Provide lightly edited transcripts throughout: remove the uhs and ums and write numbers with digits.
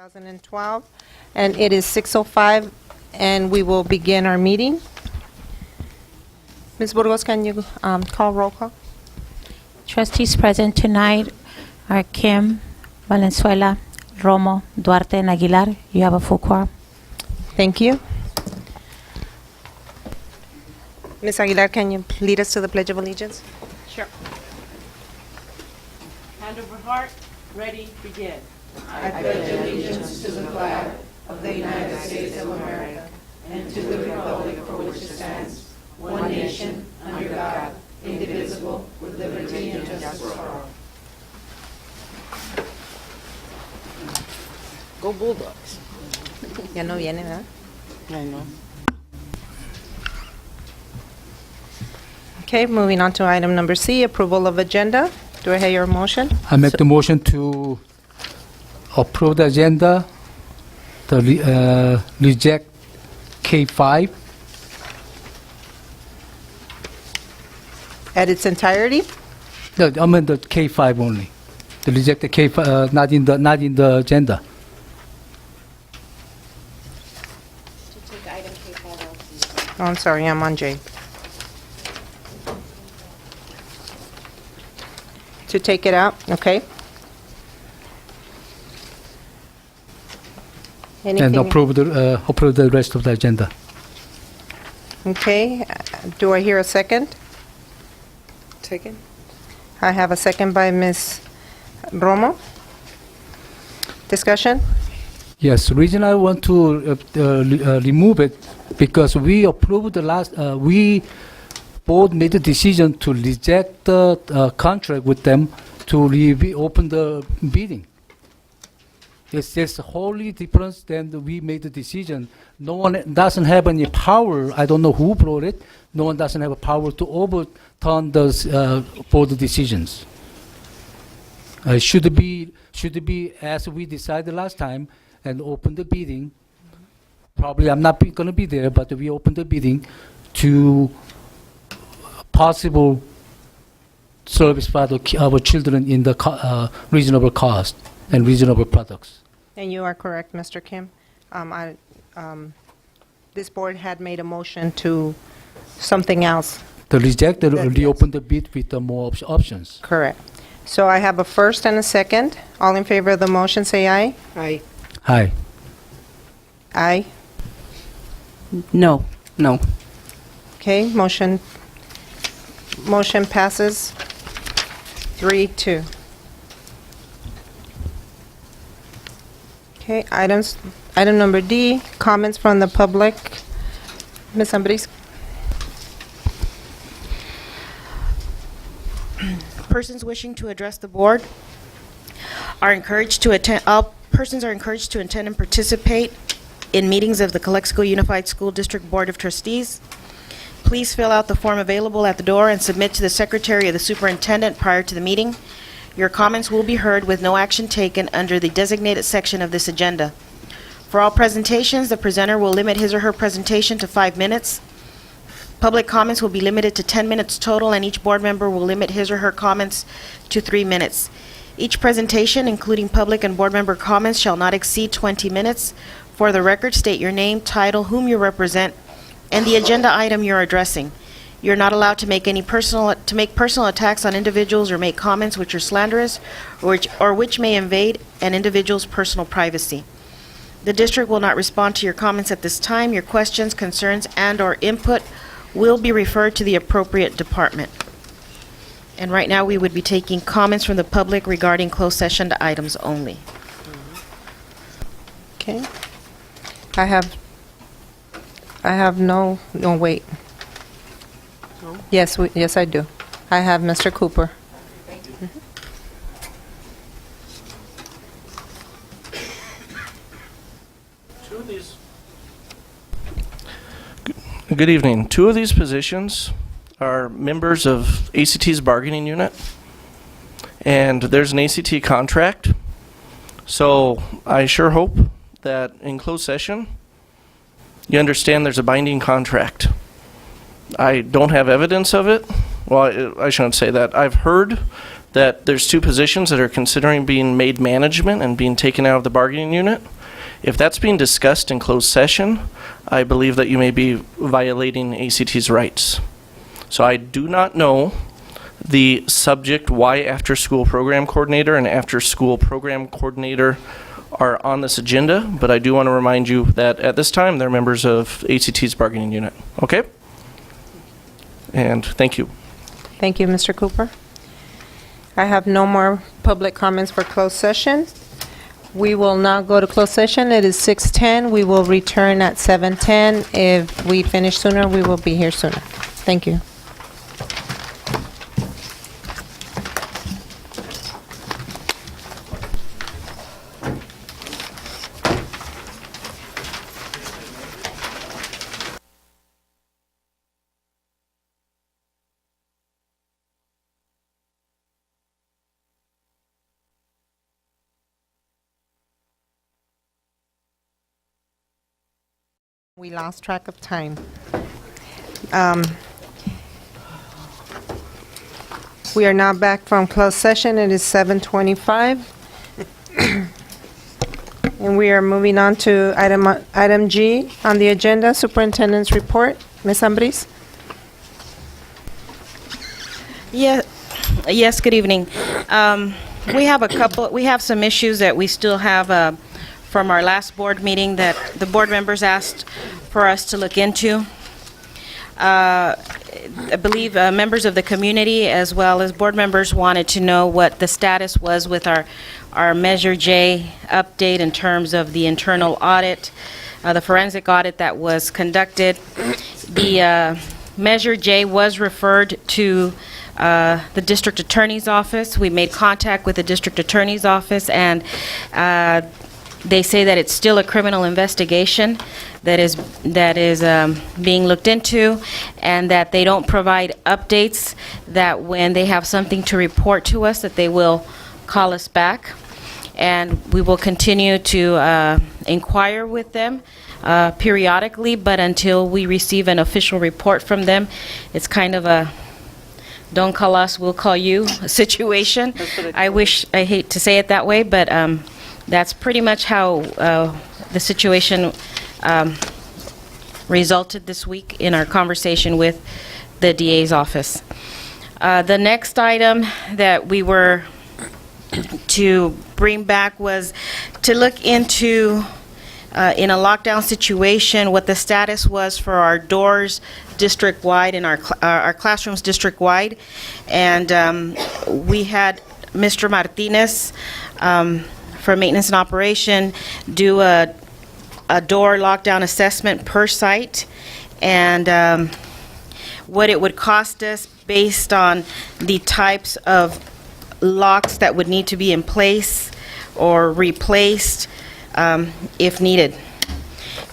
2012, and it is 6:05, and we will begin our meeting. Ms. Burgos, can you call roll call? Trustees present tonight are Kim, Valenzuela, Romo, Duarte, and Aguilar. You have a full quorum. Thank you. Ms. Aguilar, can you lead us to the Pledge of Allegiance? Sure. Hand over heart, ready, begin. Go Bulldogs. Ya no viene, ¿verdad? I know. Okay, moving on to item number C, approval of agenda. Do I hear your motion? I make the motion to approve the agenda, reject K5. At its entirety? No, I mean the K5 only. To reject the K5, not in the agenda. Oh, I'm sorry, I'm on J. To take it out, okay. And Anything? approve the rest of the agenda. Okay, do I hear a second? Second. I have a second by Ms. Romo. Discussion? Yes, the reason I want to remove it because we approved the last, we both made the decision to reject the contract with them to reopen the bidding. It's just wholly different than we made the decision. No one doesn't have any power. I don't know who brought it. No one doesn't have a power to overturn those board decisions. Should be as we decided last time and open the bidding. Probably I'm not going to be there, but we opened the bidding to possible service for our children in the reasonable cost and reasonable products. And you are correct, Mr. Kim. This board had made a motion to something else. To reject or Yes. reopen the bid with more options. Correct. So I have a first and a second. All in favor of the motion, say aye. Aye. Hi. Aye. No. No. Okay, motion passes 3-2. Okay, item number D, comments from the public. Ms. Ambriz? Persons wishing to address the board are encouraged to attend, all persons are encouraged to attend and participate in meetings of the Calexico Unified School District Board of Trustees. Please fill out the form available at the door and submit to the Secretary or the Superintendent prior to the meeting. Your comments will be heard with no action taken under the designated section of this agenda. For all presentations, the presenter will limit his or her presentation to 5 minutes. Public comments will be limited to 10 minutes total, and each board member will limit his or her comments to 3 minutes. Each presentation, including public and board member comments, shall not exceed 20 minutes. For the record, state your name, title, whom you represent, and the agenda item you're addressing. You're not allowed to make personal attacks on individuals or make comments which are slanderous or which may invade an individual's personal privacy. The district will not respond to your comments at this time. Your questions, concerns, and/or input will be referred to the appropriate department. And right now, we would be taking comments from the public regarding closed session items only. Okay. I have no, wait. Yes, yes, I do. I have Mr. Cooper. Good evening. Two of these positions are members of ACT's bargaining unit, and there's an ACT contract. So I sure hope that in closed session, you understand there's a binding contract. I don't have evidence of it. Well, I shouldn't say that. I've heard that there's two positions that are considering being made management and being taken out of the bargaining unit. If that's being discussed in closed session, I believe that you may be violating ACT's rights. So I do not know the subject why after-school program coordinator and after-school program coordinator are on this agenda, but I do want to remind you that at this time, they're members of ACT's bargaining unit. Okay? And thank you. Thank you, Mr. Cooper. I have no more public comments for closed session. We will now go to closed session. It is 6:10. We will return at 7:10. If we finish sooner, we will be here sooner. Thank you. We lost track of time. We are now back from closed session. It is 7:25. And we are moving on to item G on the agenda, Superintendent's Report. Ms. Ambriz? Yes, good evening. We have some issues that we still have from our last board meeting that the board members asked for us to look into. I believe members of the community as well as board members wanted to know what the status was with our Measure J update in terms of the internal audit, the forensic audit that was conducted. The Measure J was referred to the district attorney's office. We made contact with the district attorney's office, and they say that it's still a criminal investigation that is being looked into, and that they don't provide updates, that when they have something to report to us, that they will call us back. And we will continue to inquire with them periodically, but until we receive an official report from them, it's kind of a don't call us, we'll call you situation. I hate to say it that way, but that's pretty much how the situation resulted this week in our conversation with the DA's office. The next item that we were to bring back was to look into, in a lockdown situation, what the status was for our doors district-wide and our classrooms district-wide. And we had Mr. Martinez for maintenance and operation do a door lockdown assessment per site, and what it would cost us based on the types of locks that would need to be in place or replaced if needed.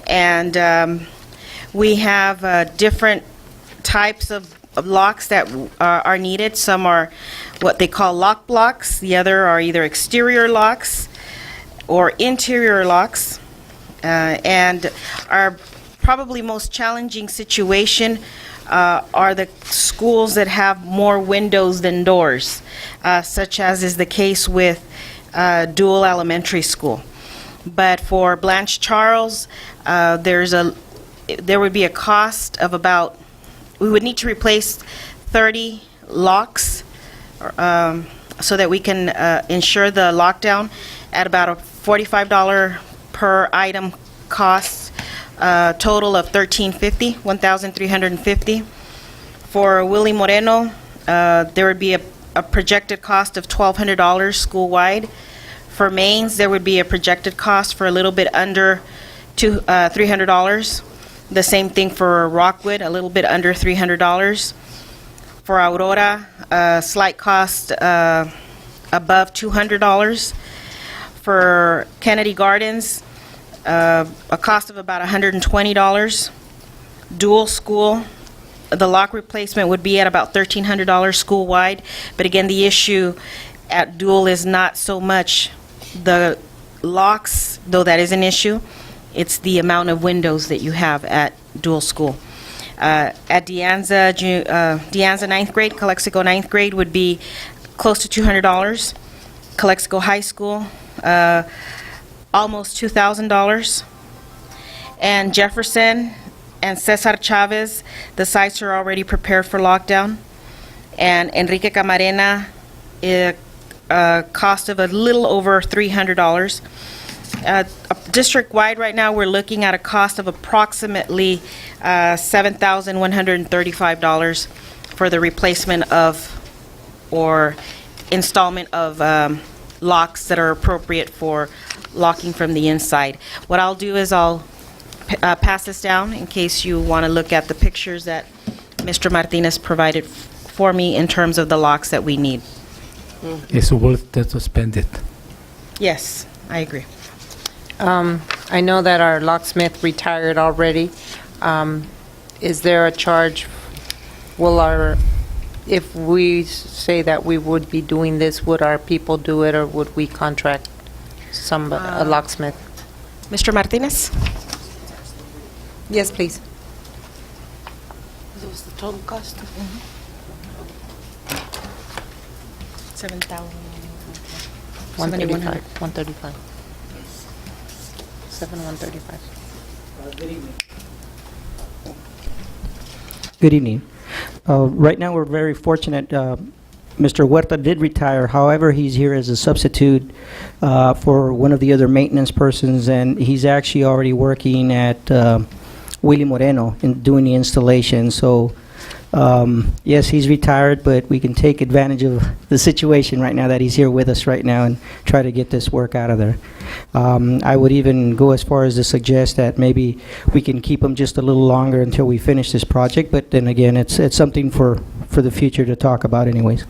And we have different types of locks that are needed. Some are what they call lock blocks. The other are either exterior locks or interior locks. And our probably most challenging situation are the schools that have more windows than doors, such as is the case with Dual Elementary School. But for Blanche Charles, there would be a cost of about, we would need to replace 30 locks so that we can ensure the lockdown at about a $45 per item cost, total of $1,350. For Willie Moreno, there would be a projected cost of $1,200 school-wide. For Mains, there would be a projected cost for a little bit under $300. The same thing for Rockwood, a little bit under $300. For Aurora, a slight cost above $200. For Kennedy Gardens, a cost of about $120. Dual School, the lock replacement would be at about $1,300 school-wide. But again, the issue at Dual is not so much the locks, though that is an issue. It's the amount of windows that you have at Dual School. At De Anza 9th grade, Calexico 9th grade would be close to $200. Calexico High School, almost $2,000. And Jefferson and Cesar Chavez, the sites are already prepared for lockdown. And Enrique Camarena, a cost of a little over $300. District-wide right now, we're looking at a cost of approximately $7,135 for the replacement of or installment of locks that are appropriate for locking from the inside. What I'll do is I'll pass this down in case you want to look at the pictures that Mr. Martinez provided for me in terms of the locks that we need. It's worth to spend it. Yes, I agree. I know that our locksmith retired already. Is there a charge? If we say that we would be doing this, would our people do it, or would we contract a locksmith? Mr. Martinez? Yes, please. What was the total cost? 7,000. 135. 135. 135. Good evening. Right now, we're very fortunate. Mr. Huerta did retire. However, he's here as a substitute for one of the other maintenance persons, and he's actually already working at Willie Moreno in doing the installation. So, yes, he's retired, but we can take advantage of the situation right now that he's here with us right now and try to get this work out of there. I would even go as far as to suggest that maybe we can keep him just a little longer until we finish this project, but then again, it's something for the future to talk about anyways.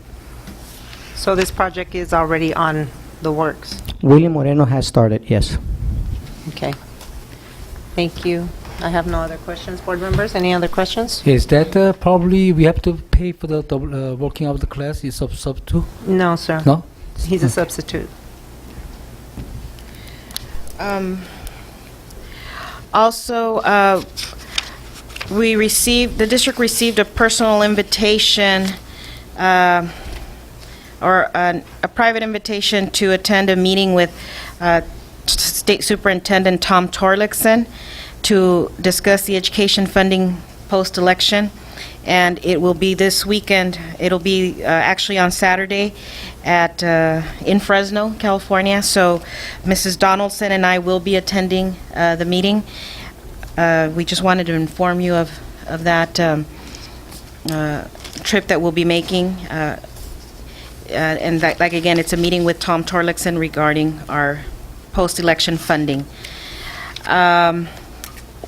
So this project is already on the works? William Moreno has started, yes. Okay. Thank you. I have no other questions. Board members, any other questions? Is that probably we have to pay for the working of the class? Is sub too? No, sir. No? He's a substitute. Also, the district received a personal invitation, or a private invitation to attend a meeting with State Superintendent Tom Torlakson to discuss the education funding post-election. And it will be this weekend. It'll be actually on Saturday in Fresno, California. So Mrs. Donaldson and I will be attending the meeting. We just wanted to inform you of that trip that we'll be making. And that, like, again, it's a meeting with Tom Torlakson regarding our post-election funding.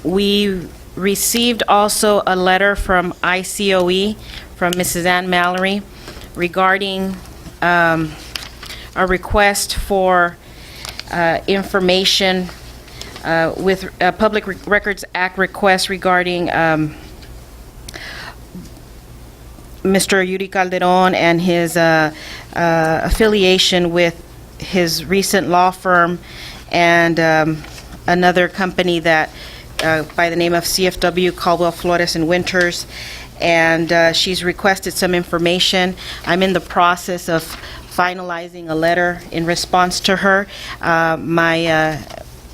We received also a letter from ICOE, from Mrs. Ann Mallory, regarding a request for information with a Public Records Act request regarding Mr. Yuri Calderon and his affiliation with his recent law firm and another company that by the name of CFW Caldwell Flores and Winters, and she's requested some information. I'm in the process of finalizing a letter in response to her. My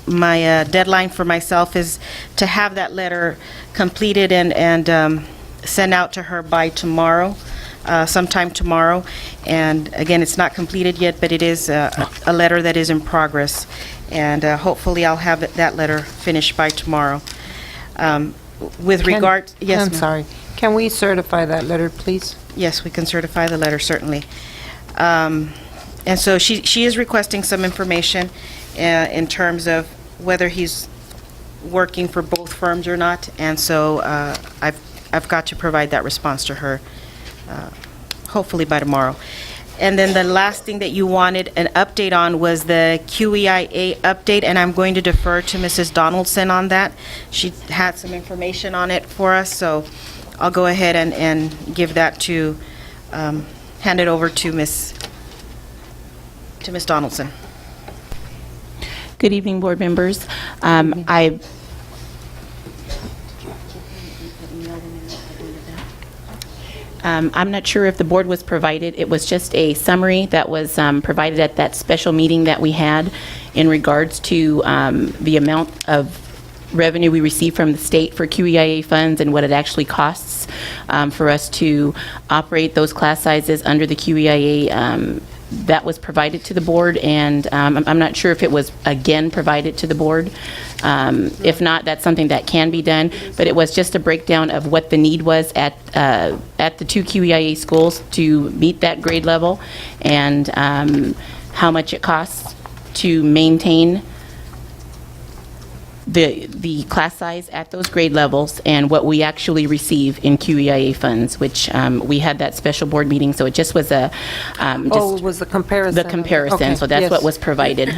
deadline for myself is to have that letter completed and sent out to her by tomorrow, sometime tomorrow. And again, it's not completed yet, but it is a letter that is in progress. And hopefully I'll have that letter finished by tomorrow. With regard, yes, I'm ma'am. sorry. Can we certify that letter, please? Yes, we can certify the letter, certainly. And so she is requesting some information in terms of whether he's working for both firms or not. And so I've got to provide that response to her, hopefully by tomorrow. And then the last thing that you wanted an update on was the QEIA update, and I'm going to defer to Mrs. Donaldson on that. She had some information on it for us, so I'll go ahead and give that to, hand it over to Ms. Donaldson. Good evening, board members. I'm not sure if the board was provided. It was just a summary that was provided at that special meeting that we had in regards to the amount of revenue we receive from the state for QEIA funds and what it actually costs for us to operate those class sizes under the QEIA. That was provided to the board, and I'm not sure if it was again provided to the board. If not, that's something that can be done, but it was just a breakdown of what the need was at the two QEIA schools to meet that grade level, and how much it costs to maintain the class size at those grade levels, and what we actually receive in QEIA funds, which we had that special board meeting, so it just was a Oh, it was the comparison. the comparison, Okay, so that's yes. what was provided,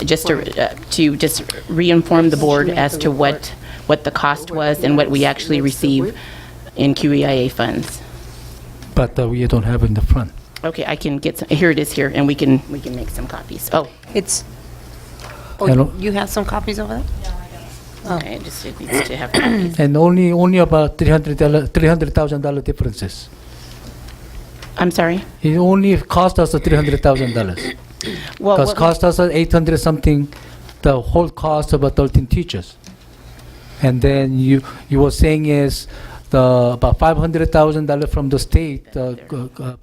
just to just re-inform the board as to what the cost was and what we actually receive in QEIA funds. But we don't have in the front. Okay, I can get some, here it is here, and we can make some copies. Oh, It's, Hello? you have some copies over there? okay, it needs to have copies. And only about $300,000 differences. I'm sorry? It only cost us $300,000. Well, Because what- cost us 800 something, the whole cost of 13 teachers. And then you were saying is about $500,000 from the state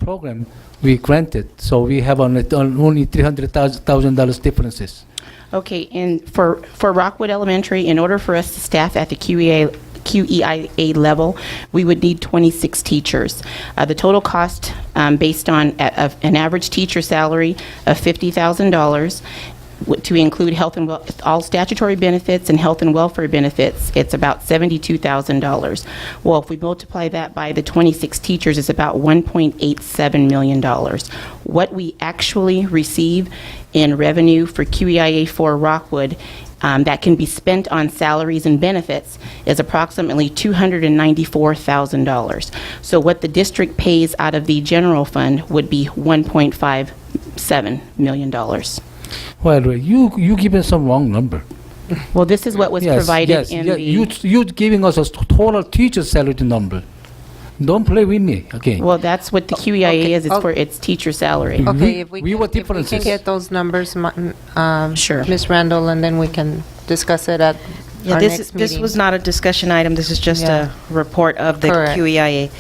program we granted. So we have only $300,000 differences. Okay, and for Rockwood Elementary, in order for us to staff at the QEIA level, we would need 26 teachers. The total cost, based on an average teacher salary of $50,000, to include all statutory benefits and health and welfare benefits, it's about $72,000. Well, if we multiply that by the 26 teachers, it's about $1.87 million. What we actually receive in revenue for QEIA 4 Rockwood that can be spent on salaries and benefits is approximately $294,000. So what the district pays out of the general fund would be $1.57 million. Well, you given some wrong number. Well, this is what was provided in the... You giving us a total teacher salary number. Don't play with me again. Well, that's what the QEIA Okay, is. It's for its teacher salary. Okay, if we We can- were if we differences. can get those numbers, Sure. Ms. Randall, and then we can discuss it at Yeah, our this next this meeting. was not a discussion item, this is just Yeah. a report of the Correct. QEIA.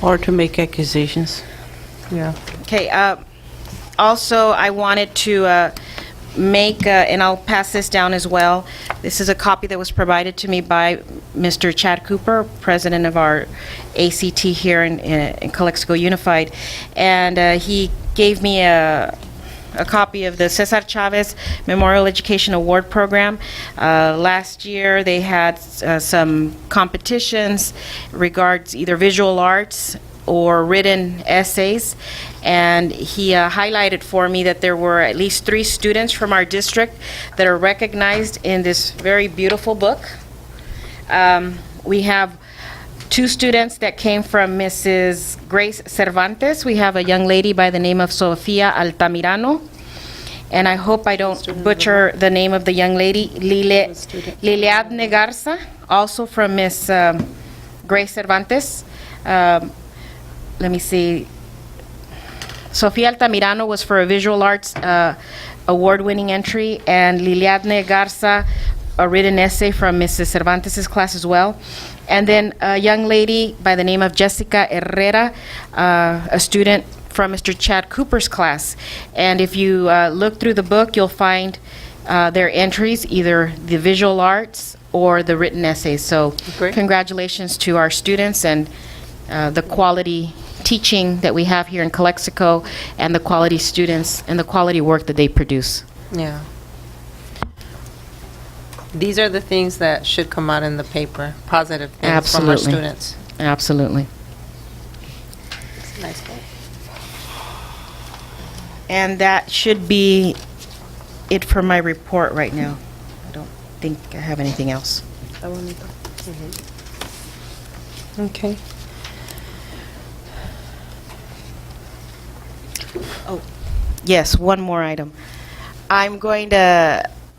Or to make accusations. Yeah. Okay, also, I wanted to make, and I'll pass this down as well, this is a copy that was provided to me by Mr. Chad Cooper, president of our ACT here in Calexico Unified, and he gave me a copy of the Cesar Chavez Memorial Education Award Program. Last year, they had some competitions regards either visual arts or written essays, and he highlighted for me that there were at least 3 students from our district that are recognized in this very beautiful book. We have 2 students that came from Mrs. Grace Cervantes. We have a young lady by the name of Sofia Altamirano, and I hope I don't butcher the name of the young lady, Liliadne Garza, also from Miss Grace Cervantes. Let me see. Sofia Altamirano was for a visual arts award-winning entry, and Liliadne Garza, a written essay from Mrs. Cervantes' class as well. And then a young lady by the name of Jessica Herrera, a student from Mr. Chad Cooper's class. And if you look through the book, you'll find their entries, either the visual arts or the written essays. So Great. congratulations to our students and the quality teaching that we have here in Calexico, and the quality students and the quality work that they produce. Yeah. These are the things that should come out in the paper, positive things from our Absolutely. students. Absolutely. Nice book. And that should be it for my report right now. I don't think I have anything else. Okay. Yes, one more item.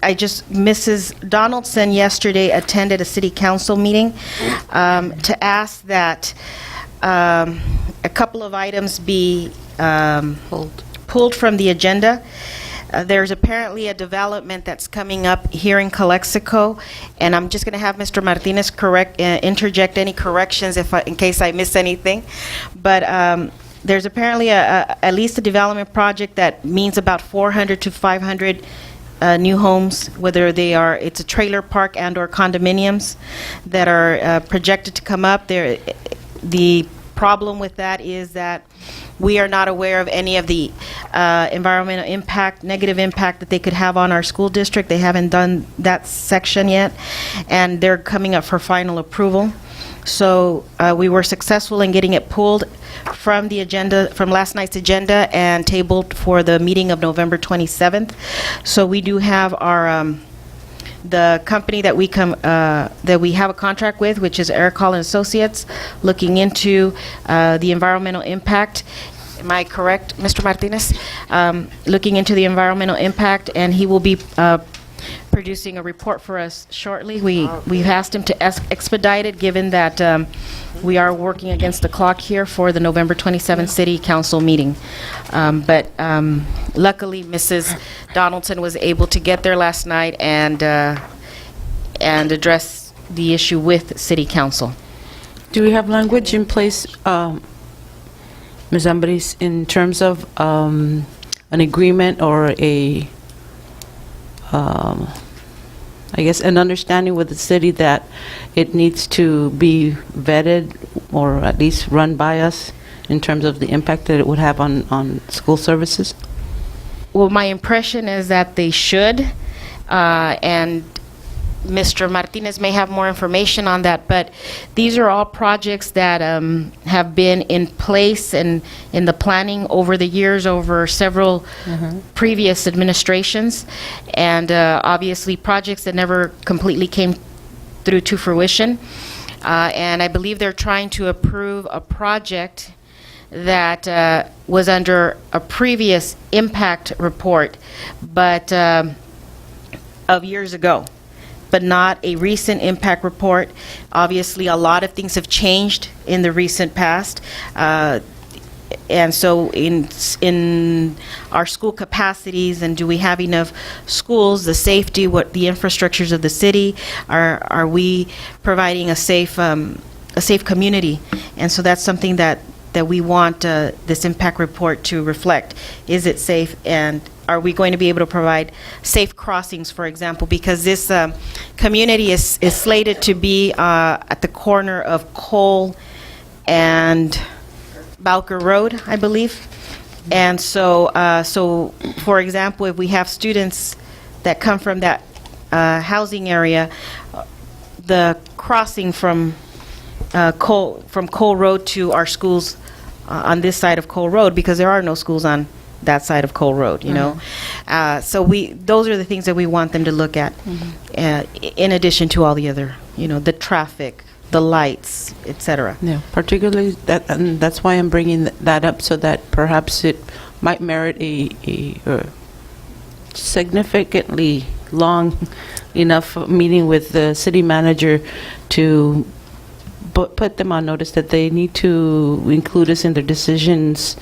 Mrs. Donaldson yesterday attended a city council meeting to ask that a couple of items be pulled from the agenda. There's apparently a development that's coming up here in Calexico, and I'm just going to have Mr. Martinez interject any corrections in case I miss anything. But there's apparently at least a development project that means about 400 to 500 new homes, whether it's a trailer park and/or condominiums that are projected to come up. The problem with that is that we are not aware of any of the environmental impact, negative impact that they could have on our school district. They haven't done that section yet, and they're coming up for final approval. So we were successful in getting it pulled from the agenda, from last night's agenda, and tabled for the meeting of November 27th. So we do have our the company that we have a contract with, which is Eric Hall and Associates, looking into the environmental impact. Am I correct, Mr. Martinez? Looking into the environmental impact, and he will be producing a report for us shortly. We've asked him to expedite it, given that we are working against the clock here for the November 27th City Council meeting. But luckily, Mrs. Donaldson was able to get there last night and address the issue with City Council. Do we have language in place, Ms. Ambriz, in terms of an agreement or I guess an understanding with the city that it needs to be vetted or at least run by us in terms of the impact that it would have on school services? Well, my impression is that they should, and Mr. Martinez may have more information on that, but these are all projects that have been in place and in the planning over the years, over several previous administrations, and obviously projects that never completely came through to fruition. And I believe they're trying to approve a project that was under a previous impact report, but of years ago, but not a recent impact report. Obviously, a lot of things have changed in the recent past. And so in our school capacities, and do we have enough schools, the safety, what the infrastructures of the city, are we providing a safe community? And so that's something that we want this impact report to reflect. Is it safe, and are we going to be able to provide safe crossings, for example? Because this community is slated to be at the corner of Cole and Bowker Road, I believe. And so, for example, if we have students that come from that housing area, the crossing from Cole Road to our schools on this side of Cole Road, because there are no schools on that side of Cole Road, you know. So those are the things that we want them to look at, in addition to all the other, the traffic, the lights, etc. Yeah, particularly that, and that's why I'm bringing that up, so that perhaps it might merit a significantly long enough meeting with the city manager to put them on notice that they need to include us in their decisions,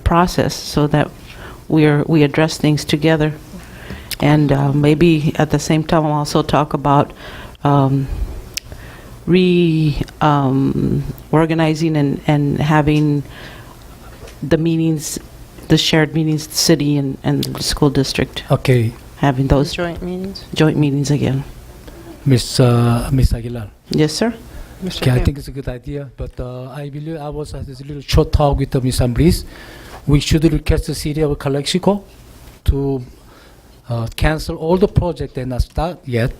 process, so that we address things together. And maybe at the same time, I'll also talk about organizing and having the meetings, the shared meetings, the city and the school district. Okay, Having those Joint meetings? joint meetings again. Miss Aguilar. Yes, sir? Okay, I think it's a good idea, but I believe I was had this little short talk with Ms. Ambriz. We should request the city of Calexico to cancel all the projects that not start yet.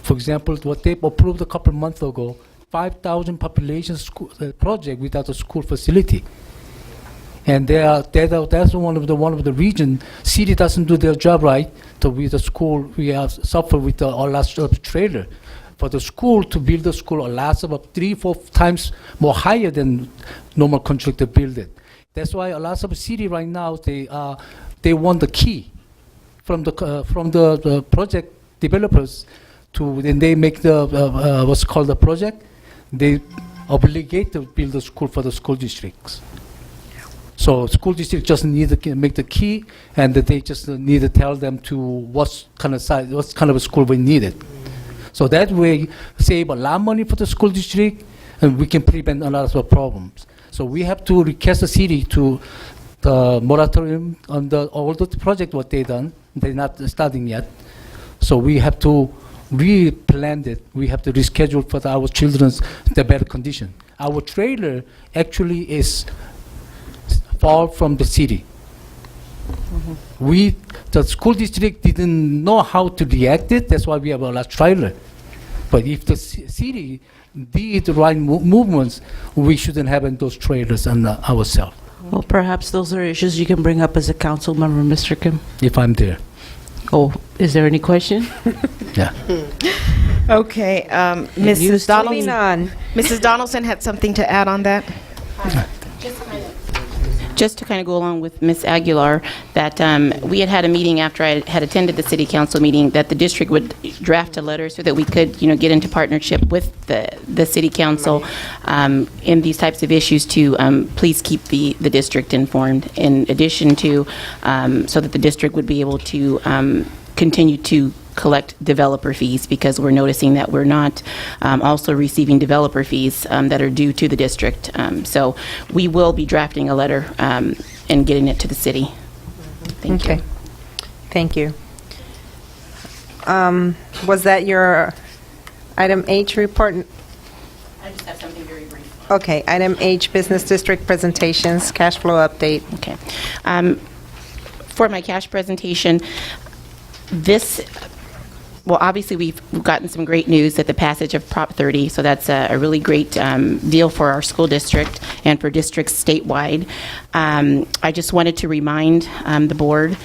For example, what they approved a couple months ago, 5,000 population school project without a school facility. And that's one of the reasons city doesn't do their job right. So with the school, we have suffered with a lot of trailer. For the school to build a school, a lot of 3-4 times more higher than normal contractor build it. That's why a lot of city right now they want the key from the project developers to, then they make the what's called the project. They obligated to build a school for the school districts. So school district just need to make the key, and they just need to tell them to what kind of size, what kind of a school we needed. So that way, save a lot of money for the school district, and we can prevent a lot of problems. So we have to request the city to the moratorium on all the project what they done. They're not starting yet. So we have to replan it. We have to reschedule for our children's the better condition. Our trailer actually is far from the city. The school district didn't know how to react it. That's why we have a lot of trailer. But if the city did the right movements, we shouldn't have those trailers on ourselves. Well, perhaps those are issues you can bring up as a council member, Mr. Kim. If I'm there, Oh, is there any question? yeah. Okay, Mrs. Moving Donaldson, on. Mrs. Donaldson had something to add on that? Just to kind of go along with Ms. Aguilar, that we had a meeting after I had attended the city council meeting, that the district would draft a letter so that we could, get into partnership with the city council in these types of issues to please keep the district informed, in addition to, so that the district would be able to continue to collect developer fees, because we're noticing that we're not also receiving developer fees that are due to the district. So we will be drafting a letter and getting it to the city. Thank you. Okay. Thank you. Was that your item H report? I just have something very brief. Okay, item H, business district presentations, cash flow update. Okay. For my cash presentation, well, obviously, we've gotten some great news that the passage of Prop 30, so that's a really great deal for our school district and for districts statewide. I just wanted to remind the board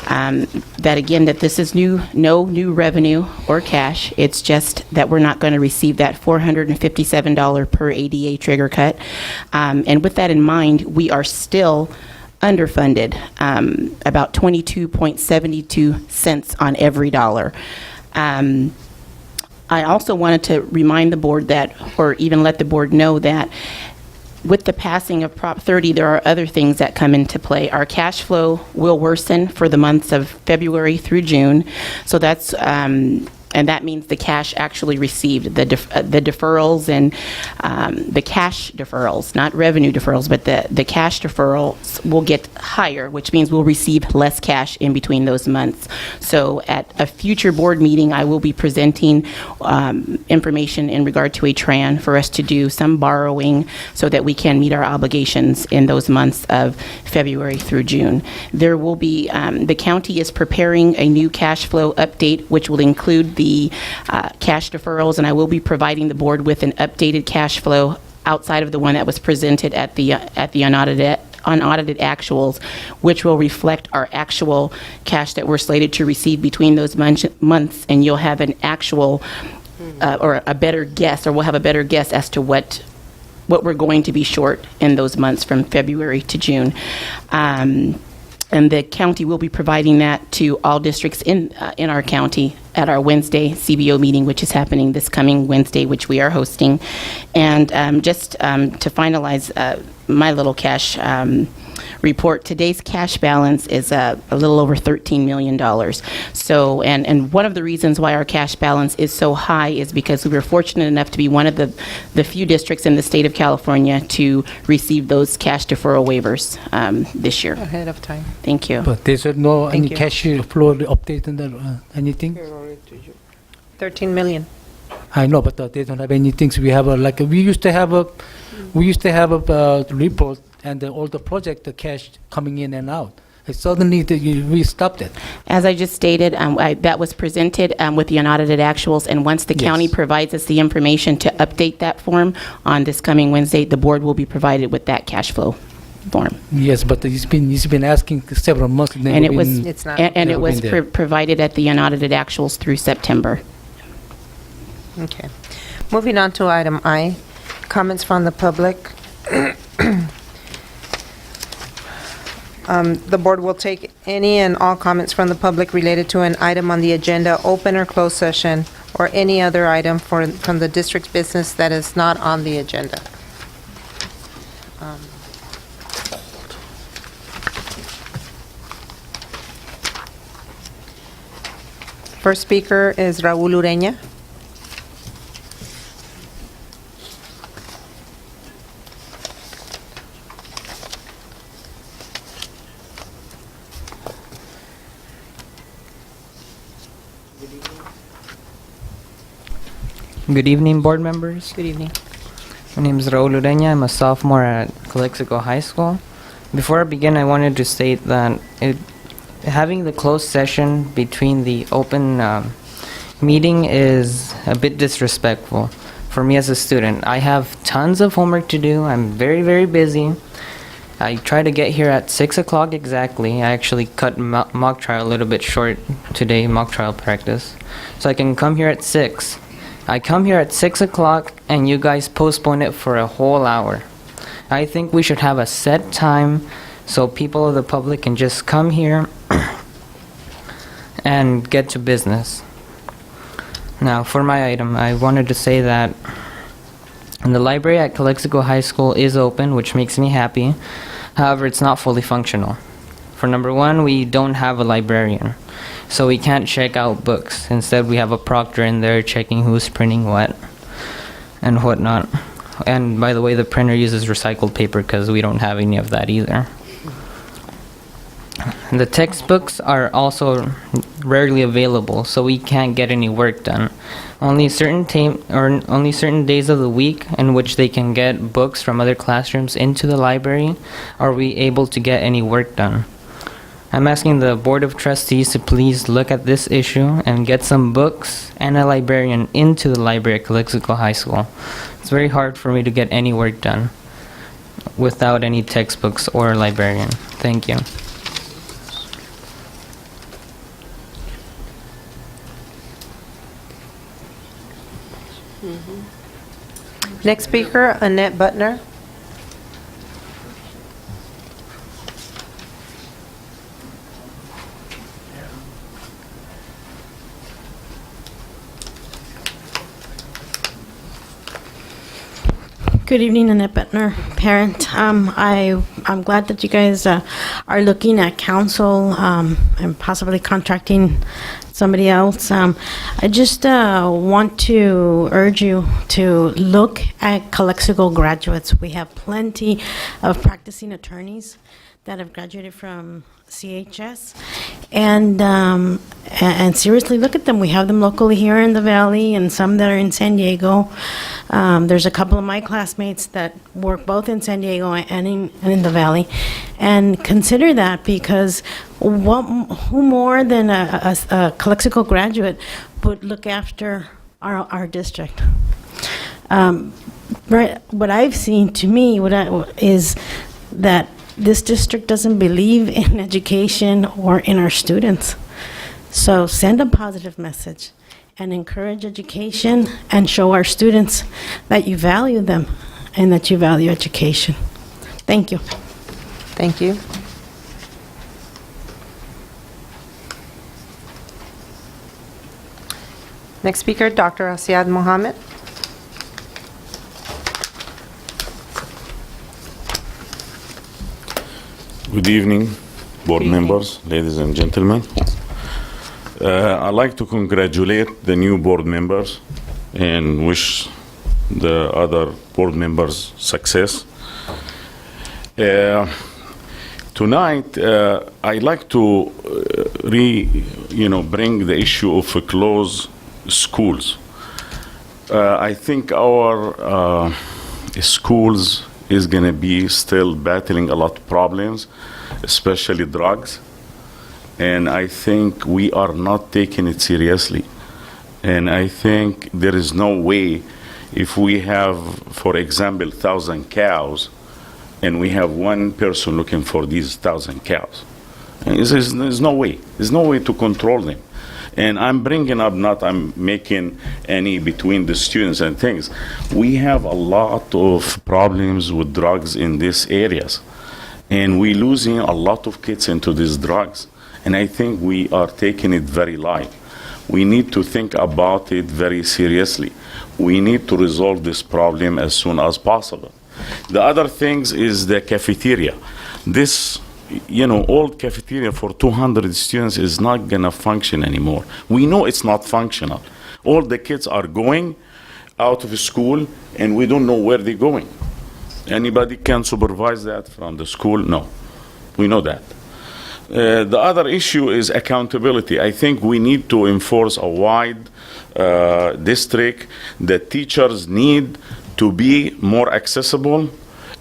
that, again, that this is no new revenue or cash. It's just that we're not going to receive that $457 per ADA trigger cut. And with that in mind, we are still underfunded, about 22.72 cents on every dollar. I also wanted to remind the board that, or even let the board know that, with the passing of Prop 30, there are other things that come into play. Our cash flow will worsen for the months of February through June. So that's, and that means the cash actually received, the deferrals and the cash deferrals, not revenue deferrals, but the cash deferrals will get higher, which means we'll receive less cash in between those months. So at a future board meeting, I will be presenting information in regard to a TRAN for us to do some borrowing so that we can meet our obligations in those months of February through June. There will be, the county is preparing a new cash flow update, which will include the cash deferrals, and I will be providing the board with an updated cash flow outside of the one that was presented at the unaudited actuals, which will reflect our actual cash that we're slated to receive between those months, and you'll have an actual or a better guess, or we'll have a better guess as to what we're going to be short in those months from February to June. And the county will be providing that to all districts in our county at our Wednesday CBO meeting, which is happening this coming Wednesday, which we are hosting. And just to finalize my little cash report, today's cash balance is a little over $13 million. So, and one of the reasons why our cash balance is so high is because we were fortunate enough to be one of the few districts in the state of California to receive those cash deferral waivers this year. Ahead of time. Thank you. But there's no Thank any you. cash flow update on that, anything? 13 million. I know, but they don't have anything. So we have we used to have a report and all the project, the cash coming in and out. And suddenly we stopped it. As I just stated, that was presented with the unaudited actuals, and once the county Yes. provides us the information to update that form on this coming Wednesday, the board will be provided with that cash flow form. Yes, but he's been asking several months. And it was, It's not- and it Never was been there. provided at the unaudited actuals through September. Okay. Moving on to item I, comments from the public. The board will take any and all comments from the public related to an item on the agenda, open or closed session, or any other item from the district's business that is not on the agenda. First speaker is Raul Ureña. Good evening, board members. Good evening. My name is Raul Ureña. I'm a sophomore at Calexico High School. Before I begin, I wanted to state that having the closed session between the open meeting is a bit disrespectful for me as a student. I have tons of homework to do. I'm very, very busy. I try to get here at 6 o'clock exactly. I actually cut mock trial a little bit short today, mock trial practice, so I can come here at 6. I come here at 6 o'clock and you guys postpone it for a whole hour. I think we should have a set time so people of the public can just come here and get to business. Now, for my item, I wanted to say that the library at Calexico High School is open, which makes me happy. However, it's not fully functional. For number one, we don't have a librarian, so we can't check out books. Instead, we have a proctor in there checking who's printing what and whatnot. And by the way, the printer uses recycled paper because we don't have any of that either. The textbooks are also rarely available, so we can't get any work done. Only certain days of the week in which they can get books from other classrooms into the library are we able to get any work done. I'm asking the Board of Trustees to please look at this issue and get some books and a librarian into the library at Calexico High School. It's very hard for me to get any work done without any textbooks or a librarian. Thank you. Next speaker, Annette Butner. Good evening, Annette Bettner, parent. I'm glad that you guys are looking at council and possibly contracting somebody else. I just want to urge you to look at Calexico graduates. We have plenty of practicing attorneys that have graduated from CHS, and seriously look at them. We have them locally here in the Valley and some that are in San Diego. There's a couple of my classmates that work both in San Diego and in the Valley, and consider that, because who more than a Calexico graduate would look after our district? Right, what I've seen, to me, is that this district doesn't believe in education or in our students. So send a positive message and encourage education and show our students that you value them and that you value education. Thank you. Thank you. Next speaker, Dr. Asiad Mohammed. Good evening, board members, ladies and gentlemen. I'd like to congratulate the new board members and wish the other board members success. Tonight, I'd like to bring the issue of closed schools. I think our schools is going to be still battling a lot of problems, especially drugs. And I think we are not taking it seriously. And I think there is no way, if we have, for example, 1,000 cows, and we have one person looking for these 1,000 cows. And there's no way. There's no way to control them. And I'm bringing up, not I'm making any between the students and things. We have a lot of problems with drugs in these areas. And we're losing a lot of kids into these drugs. And I think we are taking it very light. We need to think about it very seriously. We need to resolve this problem as soon as possible. The other things is the cafeteria. This old cafeteria for 200 students is not going to function anymore. We know it's not functional. All the kids are going out of school, and we don't know where they're going. Anybody can supervise that from the school? No. We know that. The other issue is accountability. I think we need to enforce a wide district. The teachers need to be more accessible,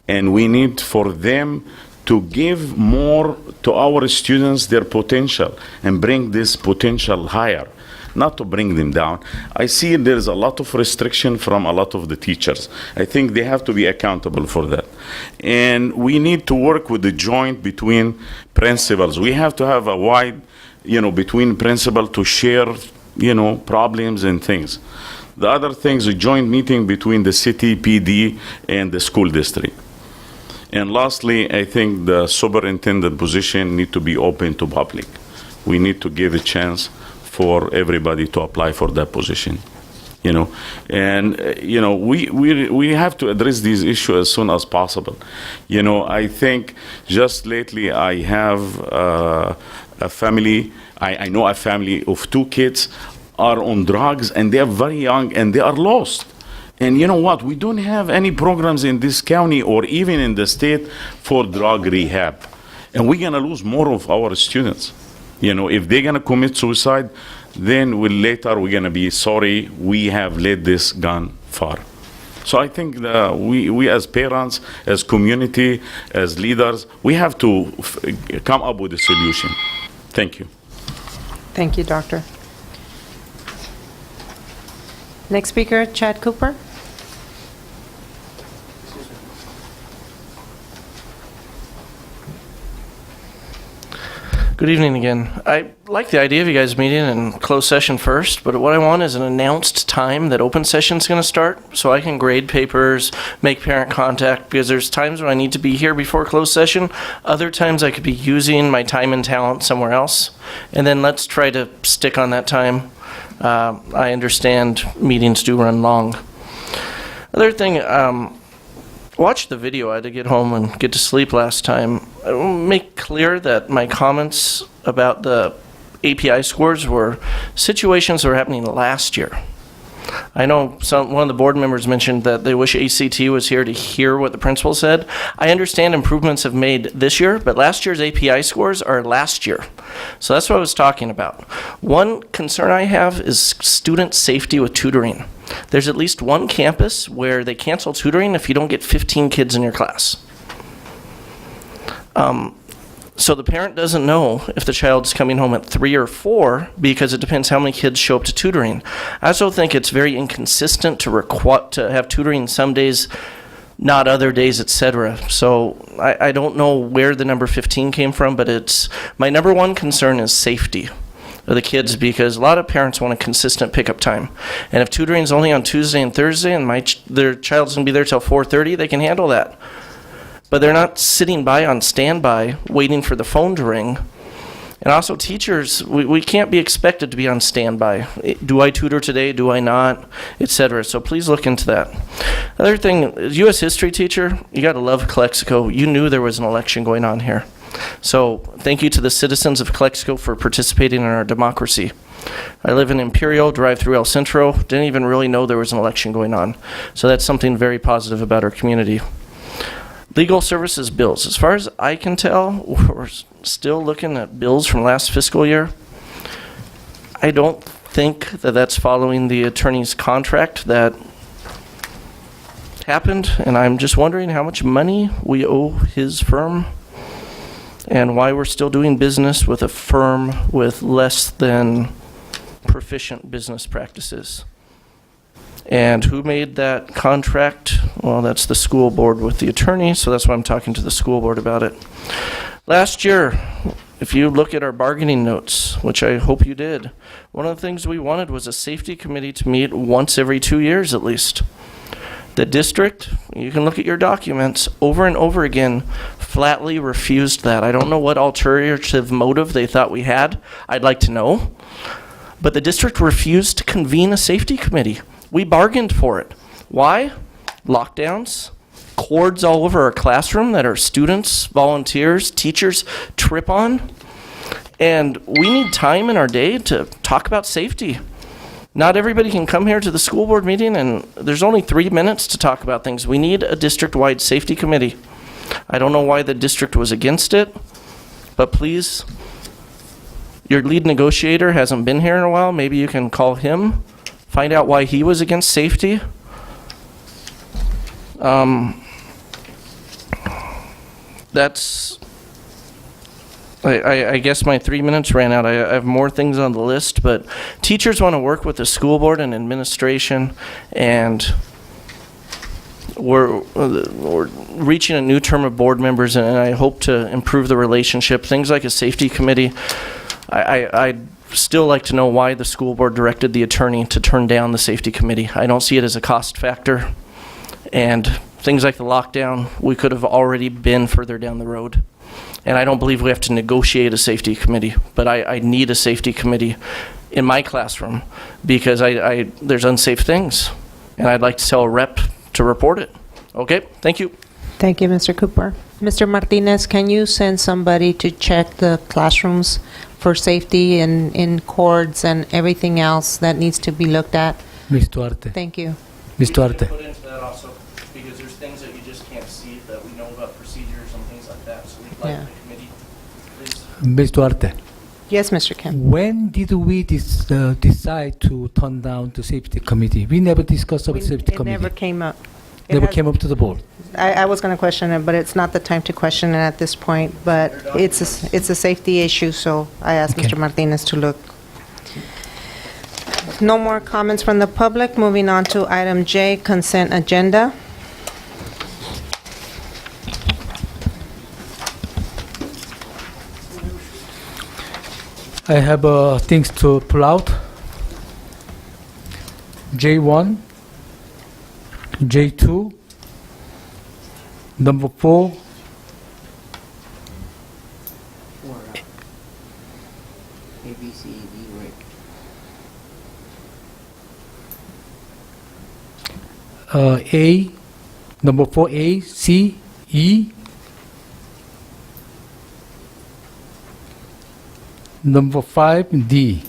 and we need for them to give more to our students their potential and bring this potential higher, not to bring them down. I see there's a lot of restriction from a lot of the teachers. I think they have to be accountable for that. And we need to work with the joint between principals. We have to have a wide, between principal to share, problems and things. The other thing is a joint meeting between the city, PD, and the school district. And lastly, I think the superintendent position need to be open to public. We need to give a chance for everybody to apply for that position. And we have to address these issues as soon as possible. I think just lately I have a family. I know a family of 2 kids are on drugs, and they are very young, and they are lost. And you know what? We don't have any programs in this county or even in the state for drug rehab. And we're going to lose more of our students. If they're going to commit suicide, then later we're going to be sorry we have let this gone far. So I think we as parents, as community, as leaders, we have to come up with a solution. Thank you. Thank you, Doctor. Next speaker, Chad Cooper. Good evening again. I like the idea of you guys meeting in closed session first, but what I want is an announced time that open session is going to start so I can grade papers, make parent contact, because there's times when I need to be here before closed session. Other times I could be using my time and talent somewhere else. And then let's try to stick on that time. I understand meetings do run long. Other thing, watch the video. I had to get home and get to sleep last time. I will make clear that my comments about the API scores were situations that were happening last year. I know one of the board members mentioned that they wish ACT was here to hear what the principal said. I understand improvements have made this year, but last year's API scores are last year. So that's what I was talking about. One concern I have is student safety with tutoring. There's at least one campus where they cancel tutoring if you don't get 15 kids in your class. So the parent doesn't know if the child's coming home at 3 or 4 because it depends how many kids show up to tutoring. I also think it's very inconsistent to have tutoring some days, not other days, etc. So I don't know where the number 15 came from, but my number one concern is safety of the kids, because a lot of parents want a consistent pickup time. And if tutoring is only on Tuesday and Thursday and their child's going to be there till 4:30, they can handle that. But they're not sitting by on standby waiting for the phone to ring. And also teachers, we can't be expected to be on standby. Do I tutor today? Do I not? Etc. So please look into that. Another thing, U.S. history teacher, you got to love Calexico. You knew there was an election going on here. So thank you to the citizens of Calexico for participating in our democracy. I live in Imperial, drive through El Centro, didn't even really know there was an election going on. So that's something very positive about our community. Legal services bills. As far as I can tell, we're still looking at bills from last fiscal year. I don't think that that's following the attorney's contract that happened, and I'm just wondering how much money we owe his firm and why we're still doing business with a firm with less than proficient business practices. And who made that contract? Well, that's the school board with the attorney, so that's why I'm talking to the school board about it. Last year, if you look at our bargaining notes, which I hope you did, one of the things we wanted was a safety committee to meet once every 2 years at least. The district, you can look at your documents, over and over again, flatly refused that. I don't know what alternative motive they thought we had. I'd like to know. But the district refused to convene a safety committee. We bargained for it. Why? Lockdowns, cords all over our classroom that our students, volunteers, teachers trip on. And we need time in our day to talk about safety. Not everybody can come here to the school board meeting, and there's only 3 minutes to talk about things. We need a district-wide safety committee. I don't know why the district was against it, but please, your lead negotiator hasn't been here in a while. Maybe you can call him, find out why he was against safety. That's, I guess my 3 minutes ran out. I have more things on the list, but teachers want to work with the school board and administration, and we're reaching a new term of board members, and I hope to improve the relationship. Things like a safety committee. I'd still like to know why the school board directed the attorney to turn down the safety committee. I don't see it as a cost factor. And things like the lockdown, we could have already been further down the road. And I don't believe we have to negotiate a safety committee, but I need a safety committee in my classroom because there's unsafe things, and I'd like to tell a rep to report it. Okay, thank you. Thank you, Mr. Cooper. Mr. Martinez, can you send somebody to check the classrooms for safety and in cords and everything else that needs to be looked at? Ms. Duarte. Thank you. Ms. Duarte. Put into that also, because there's things that you just can't see that we know about procedures and things like that, so we'd like Yeah. the committee, please. Ms. Duarte. Yes, Mr. Kim. When did we decide to turn down the safety committee? We never discussed about safety It committee. never came up. It Never has- came up to the board. I was going to question it, but it's not the time to question it at this point. But it's a safety issue, so I asked Okay. Mr. Martinez to look. No more comments from the public. Moving on to item J, consent agenda. I have things to pull out. J1, J2, number 4, A, B, C, D, right? A, number 4A, C, E, number 5, D.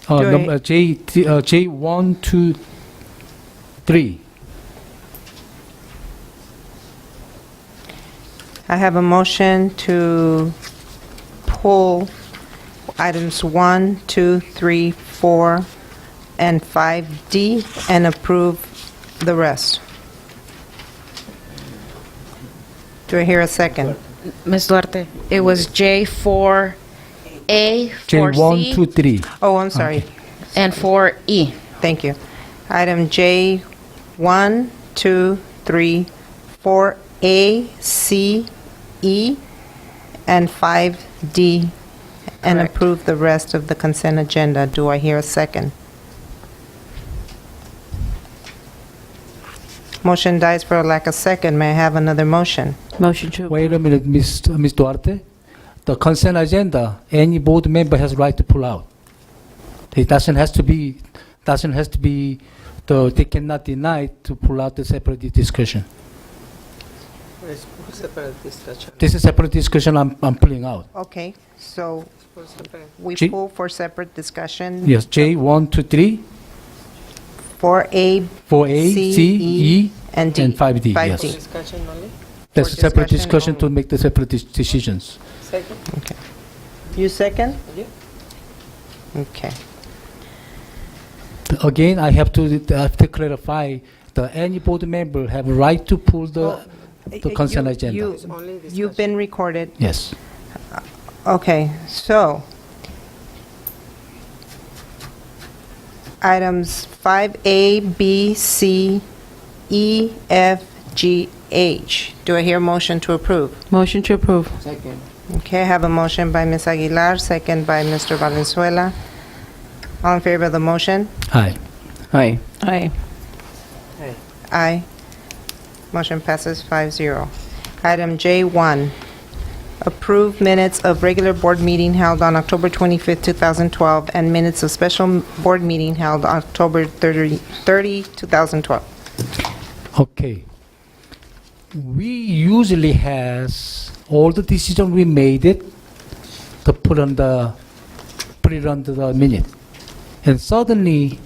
Do I- Number J1, 2, 3. I have a motion to pull items 1, 2, 3, 4, and 5D and approve the rest. Do I hear a second? Ms. Duarte, it was J4A, J1, 2, 4C, 3. Oh, I'm sorry. and 4E. Thank you. Item J, 1, 2, 3, 4A, C, E, and 5D, and Correct. approve the rest of the consent agenda. Do I hear a second? Motion dies for a lack of second. May I have another motion? Motion to Wait a minute, Ms. Duarte. The consent agenda, any board member has right to pull out. It doesn't have to be, they cannot deny to pull out the separate discussion. This is separate discussion I'm pulling out. Okay, so we J- pull for separate discussion. Yes, J, 1, 2, 3, 4A, 4A, C, E, and D. and 5D, yes. 5D. That's a For separate discussion discussion to only. make the separate decisions. Okay. You second? Yeah. Okay. Again, I have to clarify, that any board member have a right to pull the consent agenda. You've been recorded. Yes. Okay, so items 5A, B, C, E, F, G, H. Do I hear a motion to approve? Motion to approve. Second. Okay, I have a motion by Ms. Aguilar, second by Mr. Valenzuela. All in favor of the motion? Aye. Aye. Aye. Aye. Motion passes 5-0. Item J1, Approve minutes of regular board meeting held on October 25th, 2012, and minutes of special board meeting held on October 30, 2012. Okay. We usually has all the decision we made it to put it on the minute, and suddenly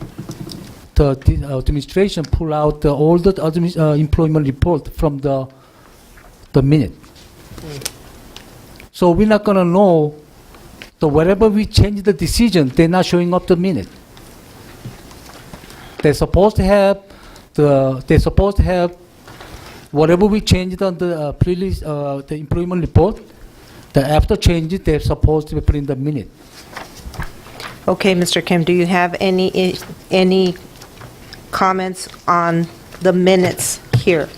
the administration pull out all the employment report from the minute. So we're not gonna know. So wherever we change the decision, they're not showing up the minute. They're supposed to have whatever we changed on the the employment report. The after changes, they're supposed to be put in the minute. Okay, Mr. Kim, do you have any comments on the minutes here?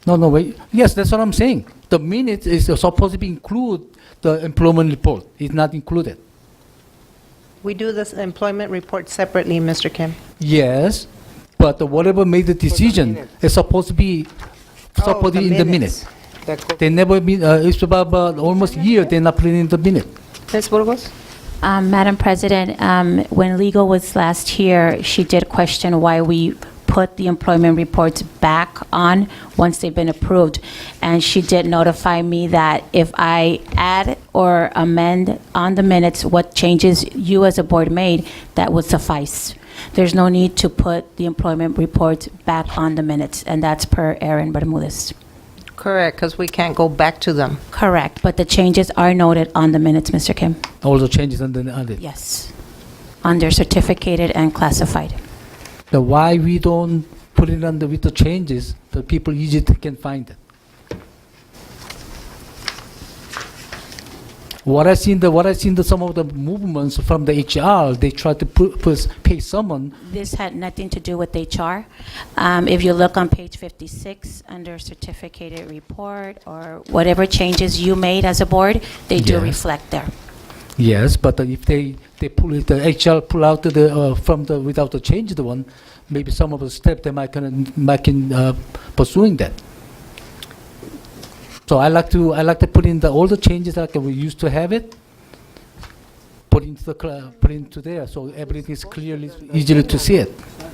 No, wait. Yes, that's what I'm saying. The minute is supposed to be include the employment report. It's not included. We do this employment report separately, Mr. Kim. Yes, but whatever made the decision is supposed to be in the minute. They never been. It's about almost a year. They're not putting in the minute. Ms. Burgos? Madam President, when legal was last here, she did question why we put the employment reports back on once they've been approved. And she did notify me that if I add or amend on the minutes what changes you as a board made, that would suffice. There's no need to put the employment reports back on the minutes, and that's per Aaron Bermudez. Correct, because we can't go back to them. Correct, but the changes are noted on the minutes, Mr. Kim. All the changes on the Yes, under certificated and classified. The why we don't put it under with the changes, the people easily can find it. What I seen some of the movements from the HR, they try to pay someone. This had nothing to do with HR. If you look on page 56, under certificated report, or whatever changes you made as a board, they do Yes. reflect there. Yes, but if they pull it, the HR pull out from the without the change the one, maybe some of the step they might pursuing that. So I like to put in all the changes like we used to have it. Put into there, so everything is clearly easily to see it.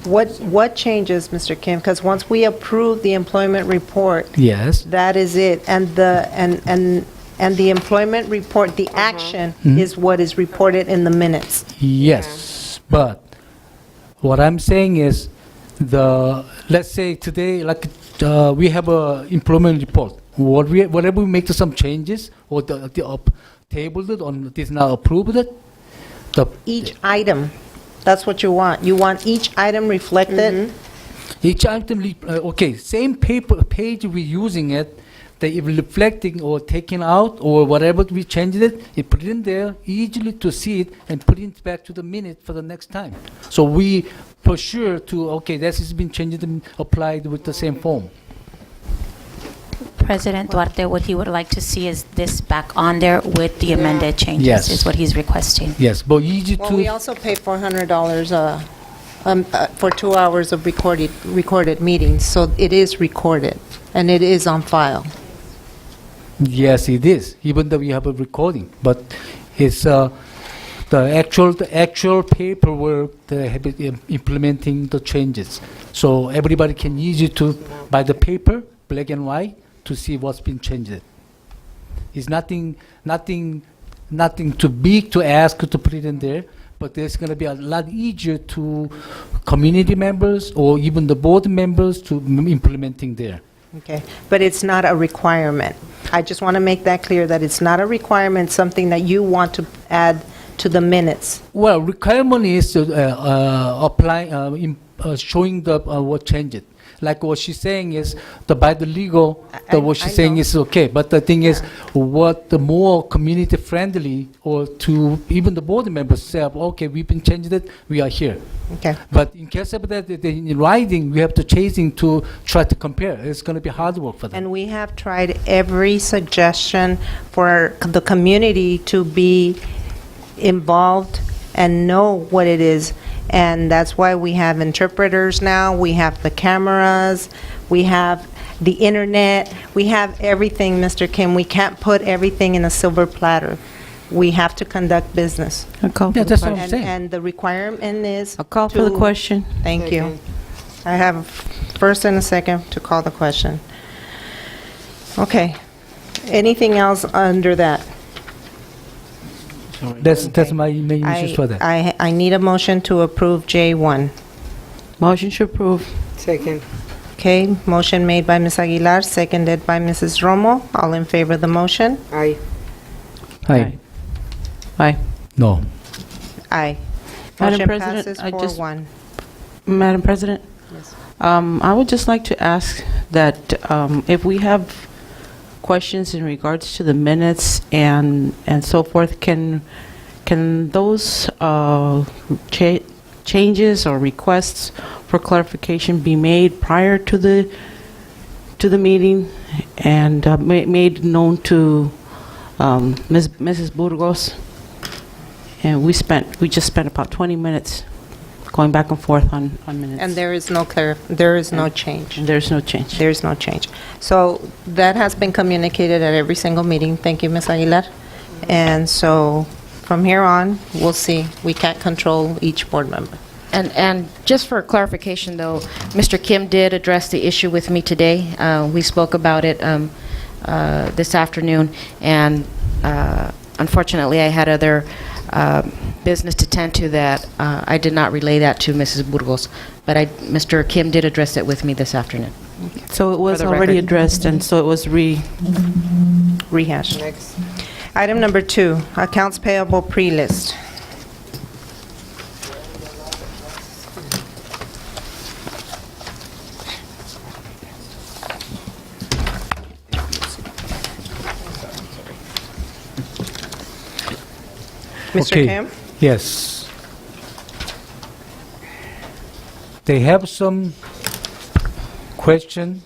What changes, Mr. Kim? Because once we approve the employment report, Yes. that is it, and the employment report, the action is what is reported in the minutes. Yes, but what I'm saying is, let's say today, like we have a employment report. Whatever we make some changes or tabled it or is now approved it. Each item, that's what you want. You want each item reflected. Each item, okay, same page we're using it. They reflecting or taking out or whatever we changed it, it put it in there easily to see it and put it back to the minute for the next time. So we for sure this has been changed and applied with the same form. President Duarte, what he would like to see is this back on there with the amended changes, Yes. is what he's requesting. Yes, but easy Well, we to, also pay $400 for 2 hours of recorded meetings, so it is recorded, and it is on file. yes, it is, even though we have a recording, but it's the actual paperwork, they have been implementing the changes. So everybody can easy to, by the paper, black and white, to see what's been changed. It's nothing too big to ask to put it in there, but there's going to be a lot easier to community members or even the board members to implementing there. Okay, but it's not a requirement. I just want to make that clear, that it's not a requirement, something that you want to add to the minutes. Well, requirement is showing the what changed. Like what she's saying is by the legal, what she's saying know. is okay. But the thing is, what the more community friendly or to even the board members say, okay, we've been changed it, we are here. Okay. But in case of that, in writing, we have to chasing to try to compare. It's going to be hard work for them. And we have tried every suggestion for the community to be involved and know what it is. And that's why we have interpreters now, we have the cameras, we have the internet. We have everything, Mr. Kim. We can't put everything in a silver platter. We have to conduct business. A call for Yeah, the that's what I'm question. saying. And the requirement is. A call for the to- question. Thank you. I have a first and a second to call the question. Okay. Anything else under that? That's my main issues for that. I need a motion to approve J1. Motion to approve. Second. Okay, motion made by Ms. Aguilar, seconded by Mrs. Romo. All in favor of the motion? Aye. Aye. Aye. No. Aye. Madam Motion President, passes I just- 4-1. Madam President? Yes. I would just like to ask that if we have questions in regards to the minutes and so forth, can those changes or requests for clarification be made prior to the meeting and made known to Mrs. Burgos? And we just spent about 20 minutes going back and forth on minutes. And there is no change. And there's no change. There's no change. So that has been communicated at every single meeting. Thank you, Ms. Aguilar. And so from here on, we'll see. We can't control each board member. And just for clarification, though, Mr. Kim did address the issue with me today. We spoke about it this afternoon, and unfortunately, I had other business to tend to that. I did not relay that to Mrs. Burgos, but Mr. Kim did address it with me this afternoon. So it was For the already record. addressed, and so it was Rehash. Next. Item number 2, accounts payable pre-list. Mr. Okay. Kim? Yes. They have some question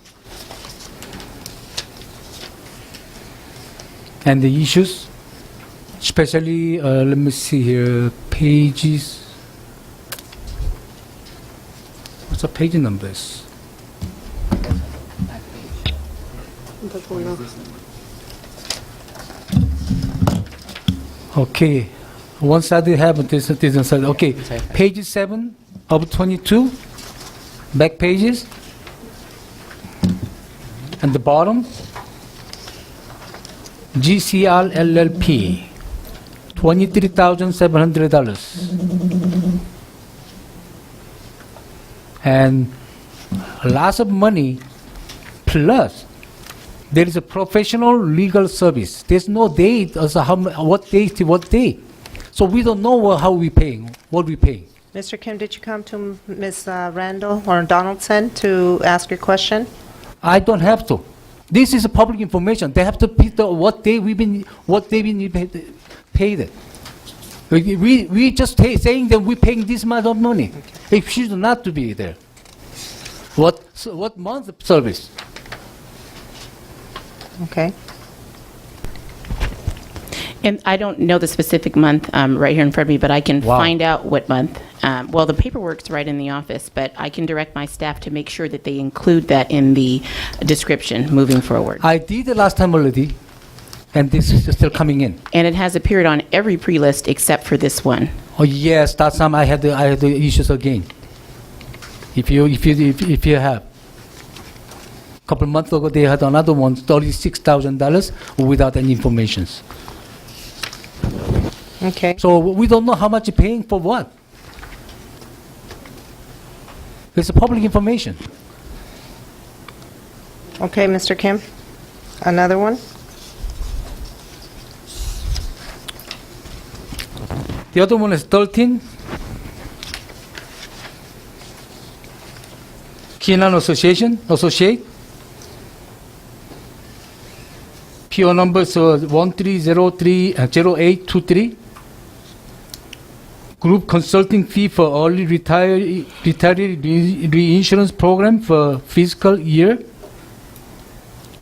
and the issues, especially, let me see here, pages. What's the page numbers? Okay. One side they have, this side. Okay, page 7 of 22, back pages, and the bottom, GCR LLP, $23,700, and lots of money. Plus, there is a professional legal service. There's no date as to what date to what day. So we don't know how we paying, what we paying. Mr. Kim, did you come to Ms. Randall or Donaldson to ask your question? I don't have to. This is public information. They have to pay what day we been paid it. We just saying that we paying this much of money. It should not to be there. What month of service? Okay. And I don't know the specific month right here in front of me, but I can Wow. find out what month. Well, the paperwork's right in the office, but I can direct my staff to make sure that they include that in the description moving forward. I did the last time already, and this is still coming in. And it has appeared on every pre-list except for this one. Oh yes, that time I had the issues again. If you have. Couple months ago they had another one, $36,000 without any information. Okay. So we don't know how much you're paying for what. It's public information. Okay, Mr. Kim. Another one? The other one is 13. Keenan Associate. PO number is 13030823. Group consulting fee for early retiree reinsurance program for fiscal year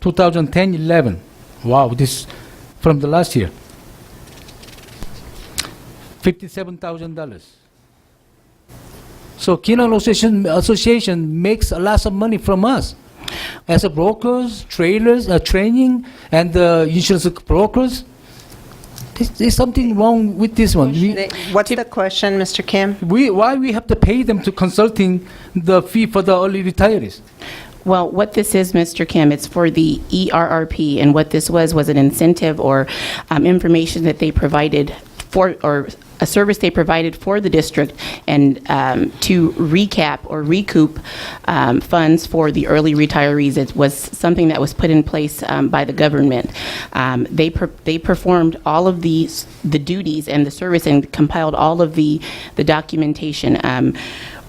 2010-11. Wow, this from the last year. $57,000. So Keenan Association makes a lot of money from us. as a brokers, trailers, training, and insurance brokers. There's something wrong with this one. What's the question, Mr. Kim? Why we have to pay them to consulting the fee for the early retirees? Well, what this is, Mr. Kim, it's for the ERRP, and what this was an incentive or information that they provided for, or a service they provided for the district, and to recap or recoup funds for the early retirees. It was something that was put in place by the government. They performed all of the duties and the service and compiled all of the documentation.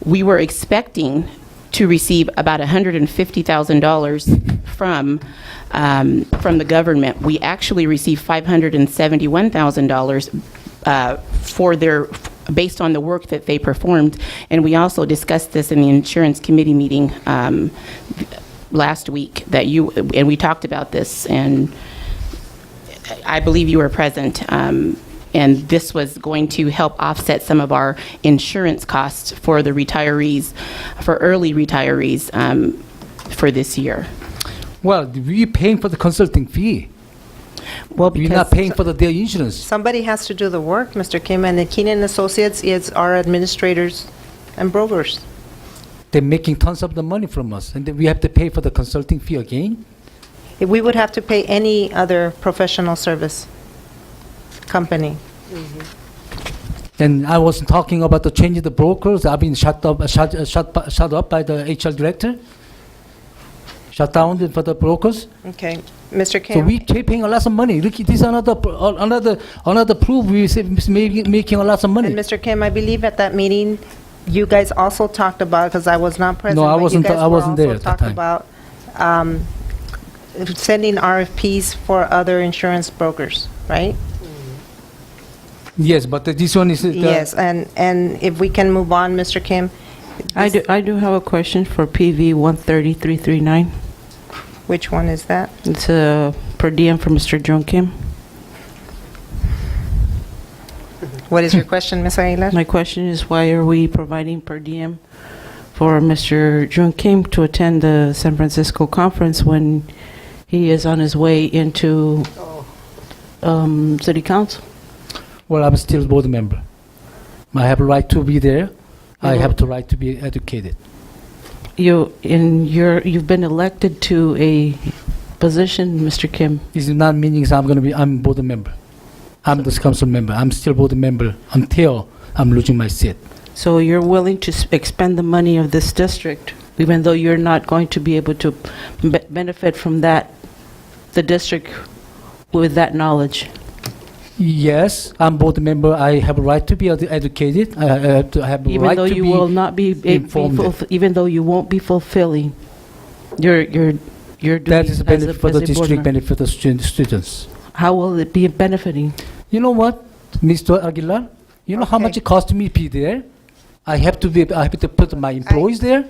We were expecting to receive about $150,000 from the government. We actually received $571,000 for their, based on the work that they performed. And we also discussed this in the insurance committee meeting last week, and we talked about this, and I believe you were present. And this was going to help offset some of our insurance costs for the retirees, for early retirees, for this year. Well, we're paying for the consulting fee. Well, We're not paying for their insurance. Somebody has to do the work, Mr. Kim, and Keenan Associates is our administrators and brokers. They're making tons of the money from us, and then we have to pay for the consulting fee again? We would have to pay any other professional service company. And I was talking about the change of the brokers. I've been shut up by the HR director. Shut down for the brokers. Okay, Mr. So Kim. we keep paying a lot of money. Look, this is another proof we making a lot of money. And Mr. Kim, I believe at that meeting, you guys also talked about, because I was not present. No, I but wasn't- you guys I wasn't were there also at that talking time. about sending RFPs for other insurance brokers, right? Yes, but this one is... Yes, and if we can move on, Mr. Kim. I do have a question for PV 130339. Which one is that? It's a per diem for Mr. John Kim. What is your question, Ms. Aguilar? My question is, why are we providing per diem for Mr. John Kim to attend the San Francisco conference when he is on his way into city council? Well, I'm still board member. I have a right to be there. I have the right to be educated. You've been elected to a position, Mr. Kim. It's not meaning I'm board member. I'm the council member. I'm still board member until I'm losing my seat. So you're willing to expend the money of this district, even though you're not going to be able to benefit from that, the district, with that knowledge? Yes, I'm board member. I have a right to be educated. I have to have a Even right though to you be will not be informed. even though you won't be fulfilling your duties That is a benefit for the as a board district, member. benefit for the students. How will it be benefiting? You know what, Mr. Aguilar? You know how Okay. much it cost me to be there? I have to put my employees there.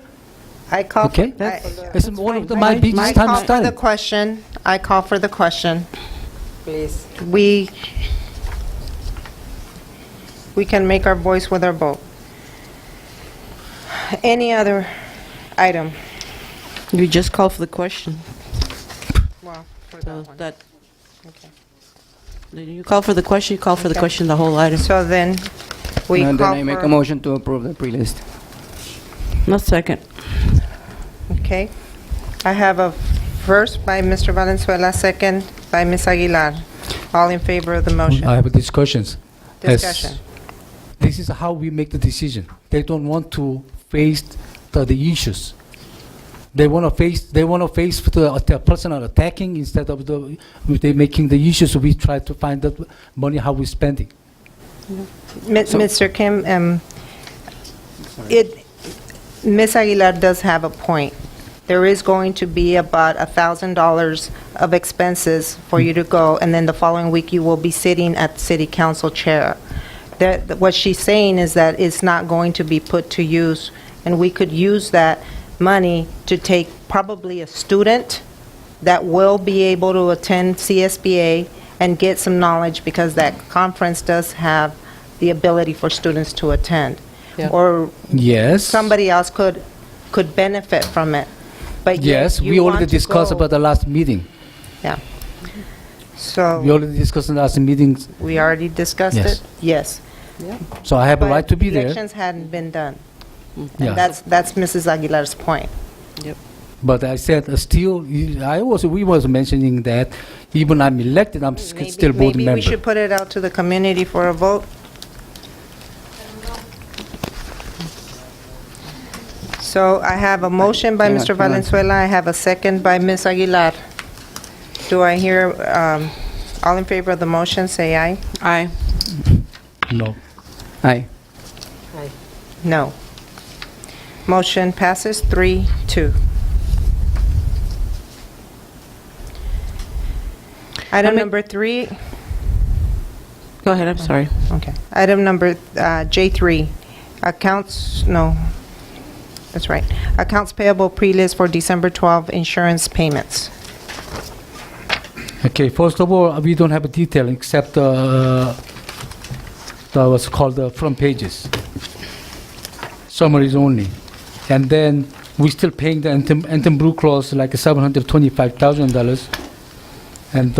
I call. Okay. It's one of my I biggest call time for the time. question. I call for the question. Please. We can make our voice with our vote. Any other item? You just call for the question. Well, for So that one. that, Okay. you call for the question, you call for the Okay. question, the whole item. So then, we And call then I make for- a motion to approve the pre-list. No second. Okay. I have a first by Mr. Valenzuela, second by Ms. Aguilar. All in favor of the motion? I have discussions. Discussion. This is how we make the decision. They don't want to face the issues. They want to face the personal attacking instead of they making the issues. We try to find the money how we spending. Mr. Kim, Ms. Aguilar does have a point. There is going to be about $1,000 of expenses for you to go, and then the following week you will be sitting at city council chair. What she's saying is that it's not going to be put to use, and we could use that money to take probably a student that will be able to attend CSBA and get some knowledge, because that conference does have the ability for students to attend. Yeah. Or Yes. somebody else could benefit from it. But yet Yes, you we want already to discussed go- about the last meeting. Yeah. We So, already discussed in the last meeting, we already discussed Yes. it? Yes. so I have a But right to be there. elections hadn't been done. Yeah. And that's Mrs. Aguilar's point. But I said, still, we was mentioning that even I'm elected, I'm still board Maybe member. we should put it out to the community for a vote. So I have a motion by Mr. Valenzuela, I have a second by Ms. Aguilar. Do I hear, all in favor of the motion, say aye? Aye. No. Aye. No. Motion passes 3-2. Item number 3, Go ahead, I'm sorry. okay. Item number J3, accounts, no, that's right. Accounts payable pre-list for December 12 insurance payments. Okay, first of all, we don't have a detail except what's called the front pages. Summaries only. And then we still paying the Anthem Blue Cross like $725,000. And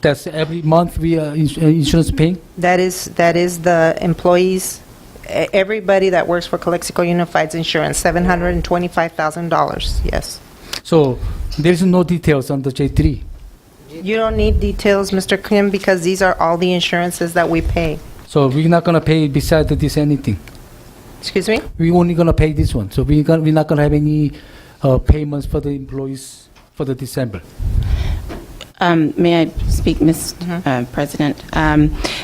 that's every month we insurance paying. That is the employees, everybody that works for Calexico Unified's insurance, $725,000, yes. So there's no details on the J3. You don't need details, Mr. Kim, because these are all the insurances that we pay. So we're not gonna pay beside this anything. Excuse me? We're only gonna pay this one. So we're not gonna have any payments for the employees for the December. May I speak, Ms. President?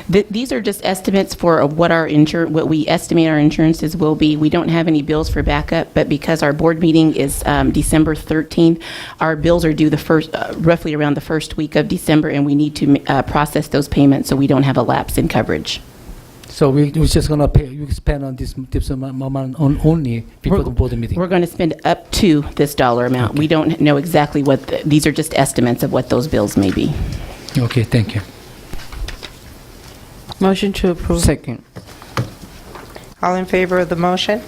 These are just estimates for what what we estimate our insurances will be. We don't have any bills for backup, but because our board meeting is December 13th, our bills are due the first, roughly around the first week of December, and we need to process those payments so we don't have a lapse in coverage. So we're just gonna pay. You spend on this amount on only before the board meeting. We're going to spend up to this dollar amount. We don't know exactly what, these are just estimates of what those bills may be. Okay, thank you. Motion to approve. Second. All in favor of the motion?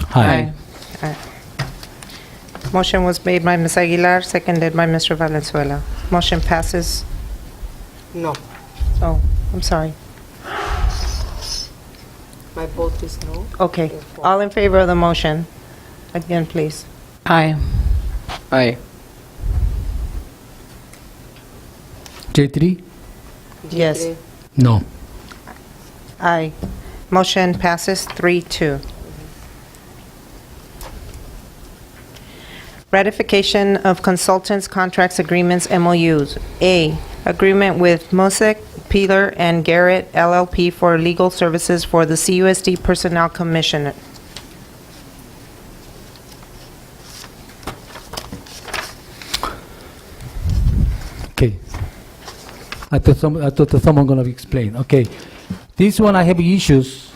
Hi. Motion was made by Ms. Aguilar, seconded by Mr. Valenzuela. Motion passes? No. Oh, I'm sorry. My vote is no. Okay. All in favor of the motion? Again, please. Aye. Aye. J3? Yes. No. Aye. Motion passes 3-2. Ratification of consultants' contracts, agreements, MOUs. A, agreement with Mosek, Peeler, and Garrett LLP for legal services for the CUSD Personnel Commission. Okay. I thought someone gonna explain. Okay. This one I have issues.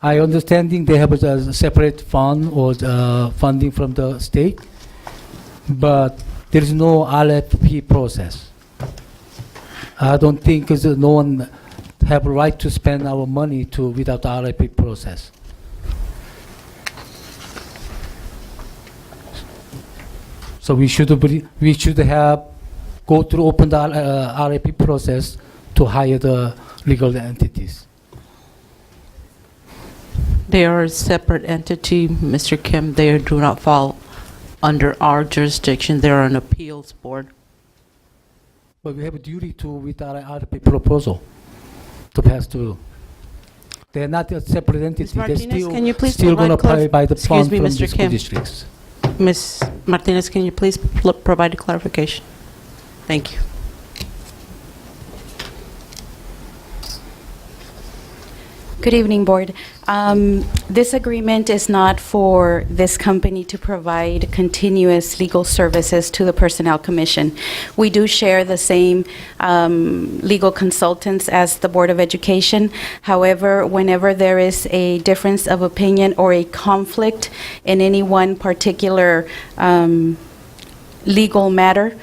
I understanding they have a separate fund or funding from the state, but there is no RFP process. I don't think no one have a right to spend our money without the RFP process. So we should have go through open the RFP process to hire the legal entities. They are a separate entity, Mr. Kim. They do not fall under our jurisdiction. They're an appeals board. But we have a duty to, with our RFP proposal, to pass through. They're not a separate entity. Ms. They're Martinez, can you please still going to provide pay by the Excuse fund me, from Mr. the school Kim. districts. Ms. Martinez, can you please provide a clarification? Thank you. Good evening, Board. This agreement is not for this company to provide continuous legal services to the Personnel Commission. We do share the same legal consultants as the Board of Education. However, whenever there is a difference of opinion or a conflict in any one particular legal matter,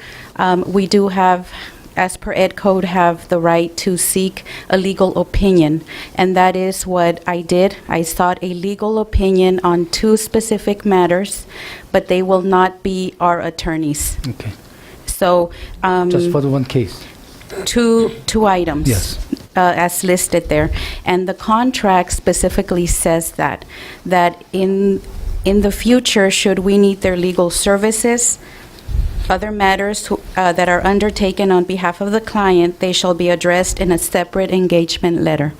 we do have as per Ed Code, have the right to seek a legal opinion, and that is what I did. I sought a legal opinion on 2 specific matters, but they will not be our attorneys. Okay. So, Just for the one case. two items. Yes. As listed there. And the contract specifically says that in the future, should we need their legal services, other matters that are undertaken on behalf of the client, they shall be addressed in a separate engagement letter.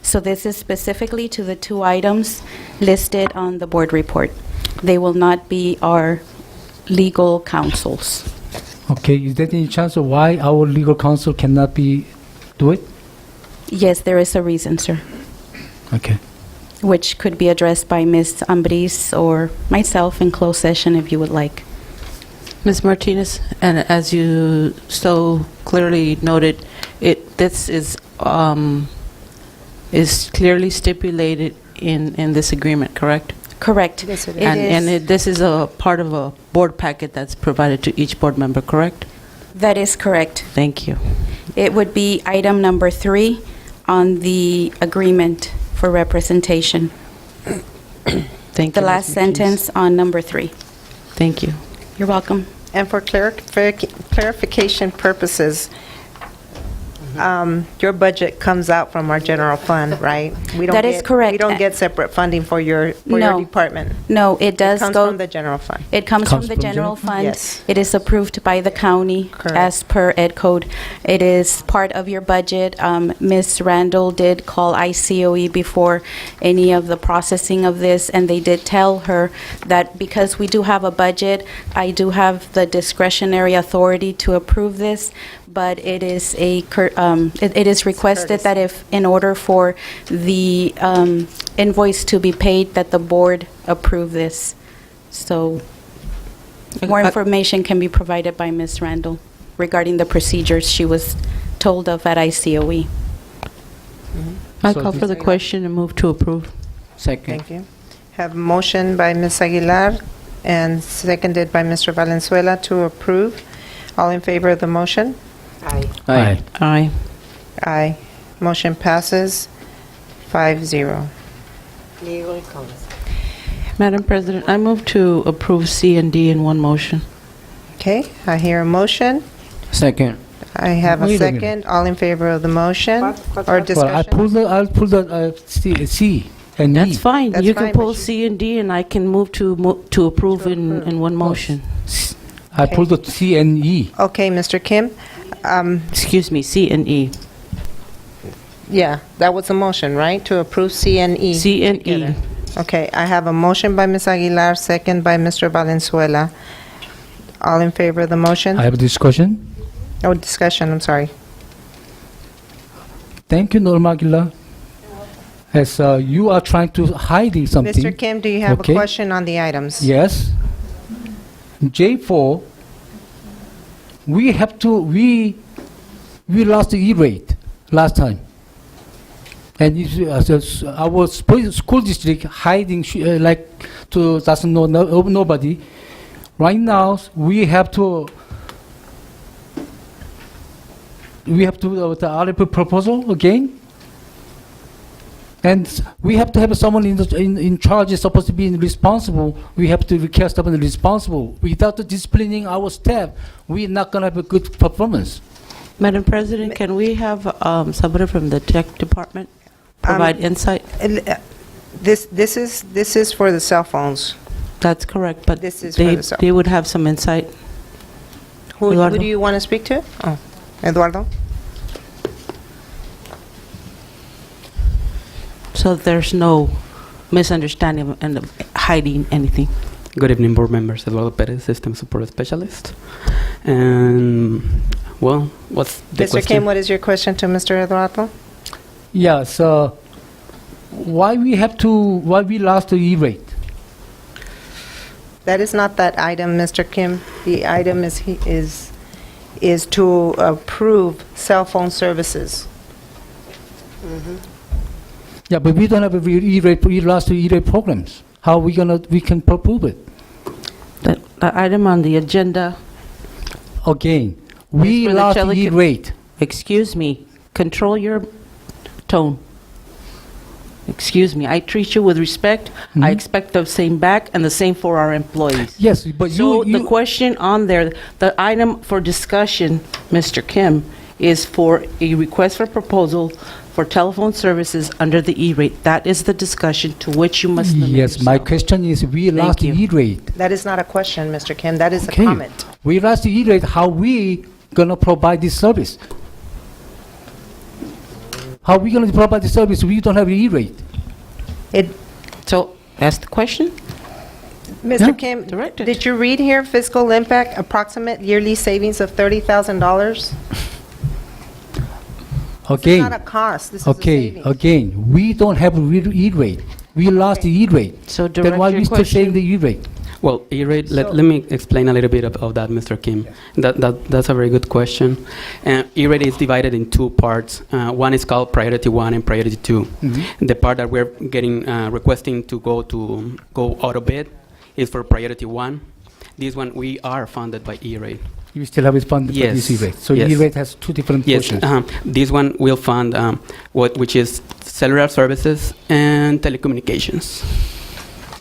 So this is specifically to the 2 items listed on the board report. They will not be our legal counsels. Okay, is there any chance of why our legal counsel cannot do it? Yes, there is a reason, sir, Okay. which could be addressed by Ms. Ambris or myself in closed session if you would like. Ms. Martinez, and as you so clearly noted, this is clearly stipulated in this agreement, correct? Correct. Yes, it is. And this is a part of a board packet that's provided to each board member, correct? That is correct. Thank you. It would be item number 3 on the agreement for representation. Thank you. The last Ms. Martinez. sentence on number 3. Thank you. You're welcome. And for clarification purposes, your budget comes out from our general fund, right? We don't That is get- correct. We don't get separate funding for your No. department. No, it does It comes go... from the general fund. It comes Comes from the from general general fund. Yes. It is approved by the county Correct. as per Ed Code. It is part of your budget. Ms. Randall did call ICOE before any of the processing of this, and they did tell her that because we do have a budget, I do have the discretionary authority to approve this, but it is it is requested that if, in order for the invoice to be paid, that the board approve this. So more information can be provided by Ms. Randall regarding the procedures she was told of at ICOE. I So call for the question and move to approve. Second. Thank you. Have a motion by Ms. Aguilar and seconded by Mr. Valenzuela to approve. All in favor of the motion? Aye. Aye. Aye. Aye. Motion passes 5-0. Legal counsel. Madam President, I move to approve C and D in one motion. Okay, I hear a motion. Second. I have a Wait a minute. second. All in favor of the motion What- or what- Well, I'll pull the C and E. That's fine. That's You can fine, pull but you- C and D, and I can move to approve in one motion. I pulled the C and E. Okay, Mr. Kim. Excuse me, C and E. Yeah, that was a motion, right? To approve C and E. C and E. together. Okay, I have a motion by Ms. Aguilar, second by Mr. Valenzuela. All in favor of the motion? I have a discussion. Oh, discussion, I'm sorry. Thank you, Norma Aguilar. As you are trying to hiding something. Mr. Kim, do you have Okay. a question on the items? Yes. J4, we lost the E-rate last time. And our school district hiding, doesn't know nobody. Right now, we have to the RFP proposal again. And we have to have someone in charge is supposed to be responsible. We have to request someone responsible. Without disciplining our staff, we're not going to have a good performance. Madam President, can we have somebody from the tech department provide insight? This is for the cell phones. That's correct, but This is for the cell. they would have some insight. Who Eduardo. do you want to speak to? Oh, Eduardo? So there's no misunderstanding and hiding anything. Good evening, board members. Eduardo Perez, System Support Specialist. And, well, what's the Mr. question? Kim, what is your question to Mr. Eduardo? Yeah, so why we lost the E-rate? That is not that item, Mr. Kim. The item is to approve cell phone services. Yeah, but we don't have a E-rate. We lost the E-rate programs. How we can approve it? The item on the agenda, Again, We Ms. lost the Vermicelli, E-rate. Excuse me, control your tone. Excuse me, I treat you with respect. I expect the same back and the same for our employees. Yes, but So you... the question on there, the item for discussion, Mr. Kim, is for a request for proposal for telephone services under the E-rate. That is the discussion to which you must limit Yes, my yourself. question is, we lost the you. E-rate. That is not a question, Mr. Kim, that is a Okay. comment. We lost the E-rate, how we gonna provide this service? How we gonna provide the service if we don't have the E-rate? So, that's the question? Mr. Kim, Directed. did you read here fiscal impact, approximate yearly savings of $30,000? This is Again, not a cost, this is a okay, savings. again, we don't have a real E-rate. We lost the E-rate. So Then direct why your we still saying question. the E-rate? Well, E-rate, let me explain a little bit of that, Mr. Kim. That's a very good question. E-rate is divided in two parts. One is called Priority 1 and Priority 2. The part that we're getting requesting to go auto bid is for Priority 1. This one, we are funded by E-rate. You still have it funded for this Yes, E-rate. So yes. E-rate has two different Yes, portions. this one will fund which is cellular services and telecommunications.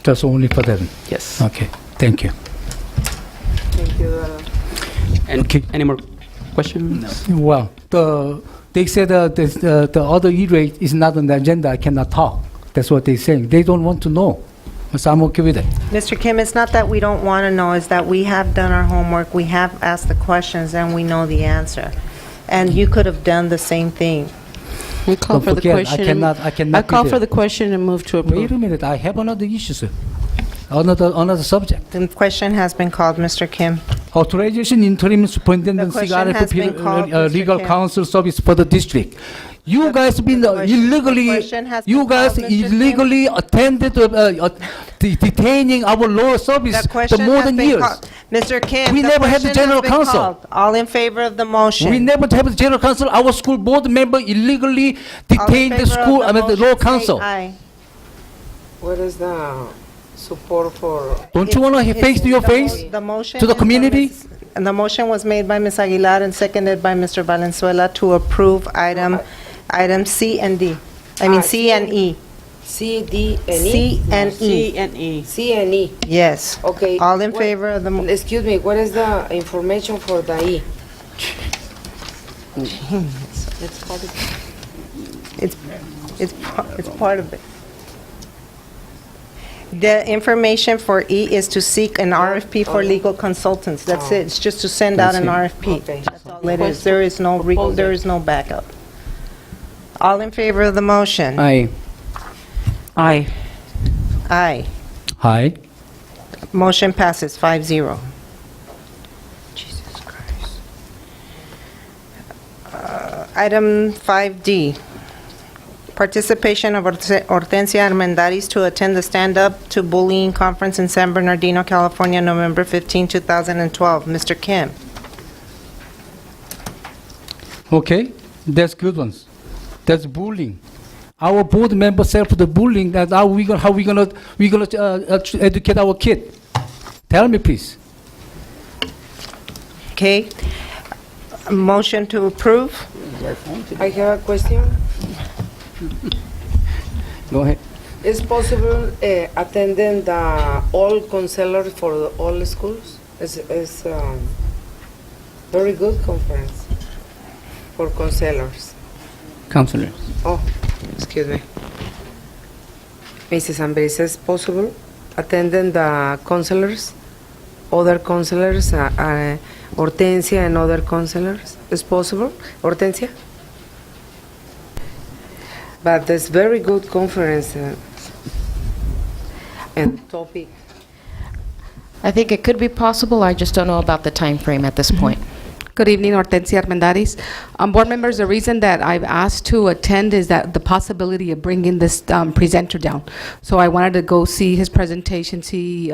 That's only for them. Yes. Okay, thank you. Thank you. And any more questions? Well, they said the other E-rate is not on the agenda, I cannot talk. That's what they're saying. They don't want to know. So I'm okay with it. Mr. Kim, it's not that we don't want to know, it's that we have done our homework, we have asked the questions, and we know the answer. And you could have done the same thing. We call Don't for the forget, I question. cannot I be call there. for the question and move to Wait approve. a minute, I have another issue, sir. Another subject. The question has been called, Mr. Kim. Authorization interim superintendent The question has been called, Mr. legal Kim. counsel service for the district. You guys been the illegally, question has you been guys called, Mr. Kim. illegally attended detaining our law service The for question more has than been years. called. Mr. Kim, We the never had the question has general been counsel. called. All in favor of the motion? We never have the general counsel, our school board member illegally All in detained the favor of school, I mean the motion, law say counsel. aye. What is the support for? Don't you want to It's- face to your the mo- face? The motion to the is by community? Ms. And the motion was made by Ms. Aguilar and seconded by Mr. Valenzuela to approve item C and D. I mean, C and E. C, D, and E? C and E. and E. C and E. Yes. Okay. All in what- favor of the, Excuse me, what is the information for the E? it's part of it. The information for E is to seek an RFP for legal consultants. That's it. It's just to send out an RFP. Okay. That's all it is. There is no backup. All in favor of the motion? Aye. Aye. Aye. Hi. Motion passes 5-0. Jesus Christ. Item 5D, participation of Hortensia Armendariz to attend the Stand Up to Bullying Conference in San Bernardino, California, November 15, 2012. Mr. Kim. Okay, that's good ones. That's bullying. Our board member said for the bullying, that how we gonna educate our kid? Tell me, please. Okay. A motion to approve. I have a question. Go ahead. Is possible attending the all counselors for the all schools? It's very good conference for counselors. Counselors. Oh, excuse me. Mrs. Amberis, is possible attending the counselors, other counselors, Hortensia and other counselors? Is possible, Hortensia? But it's very good conference and topic. I think it could be possible, I just don't know about the time frame at this point. Good evening, Hortensia Armendariz. Board members, the reason that I've asked to attend is that the possibility of bringing this presenter down. So I wanted to go see his presentation, see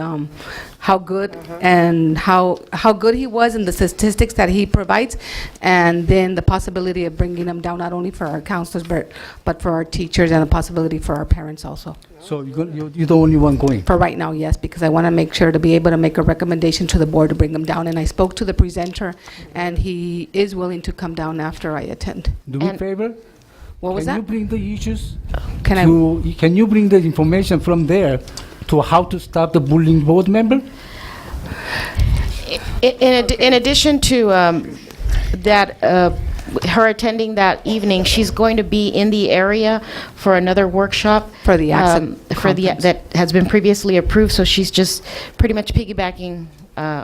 how good and how good he was in the statistics that he provides, and then the possibility of bringing him down not only for our counselors, but for our teachers, and the possibility for our parents also. So you're the only one going? For right now, yes, because I want to make sure to be able to make a recommendation to the board to bring him down. And I spoke to the presenter, and he is willing to come down after I attend. Do me a favor? What was Can you that? bring the issues? Can Can you bring the information from there to how to stop the bullying board member? In addition to that, her attending that evening, she's going to be in the area for another workshop. For the accident conference. that has been previously approved, so she's just pretty much piggybacking,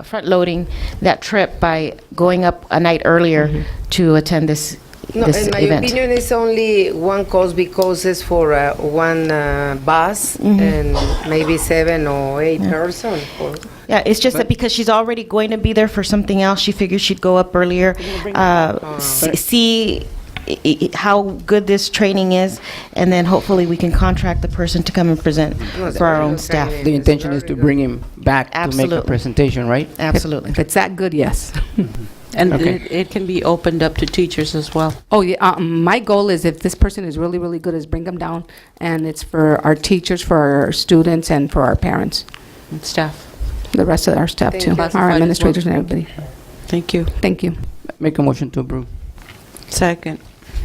front-loading that trip by going up a night earlier to attend this No, this in my event. opinion, it's only one cost because it's for one bus and maybe 7 or 8 persons. Yeah, it's just that because she's already going to be there for something else, she figured she'd go up earlier, see how good this training is, and then hopefully we can contract the person to come and present for our own staff. The intention is to bring him back to make a Absolutely. presentation, right? Absolutely. If it's that good, yes. And Okay. it can be opened up to teachers as well. Oh, yeah, my goal is if this person is really, really good, is bring them down, and it's for our teachers, for our students, and for our parents. And staff. The rest of our staff, Thank too, you. our Classified as well. administrators and everybody. Thank you. Thank you. Make a motion to approve. Second.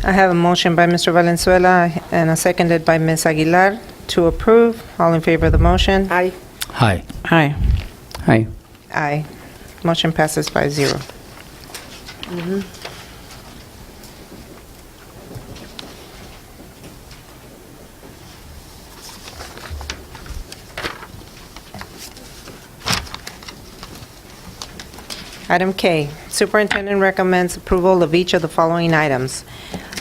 I have a motion by Mr. Valenzuela and a seconded by Ms. Aguilar to approve. All in favor of the motion? Aye. Hi. Aye. Aye. Aye. Motion passes 5-0. Item K, Superintendent recommends approval of each of the following items.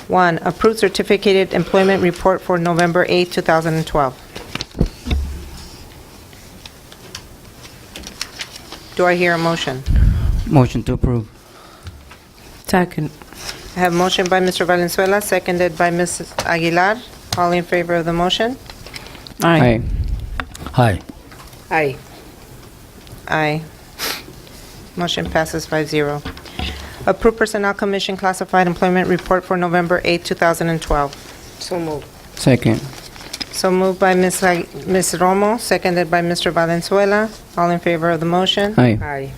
1, approved certificated employment report for November 8, 2012. Do I hear a motion? Motion to approve. Second. I have a motion by Mr. Valenzuela, seconded by Ms. Aguilar. All in favor of the motion? Aye. Hi. Aye. Aye. Motion passes 5-0. Approved Personnel Commission Classified Employment Report for November 8, 2012. So moved. Second. So moved by Ms. Romo, seconded by Mr. Valenzuela. All in favor of the motion? Aye. Aye.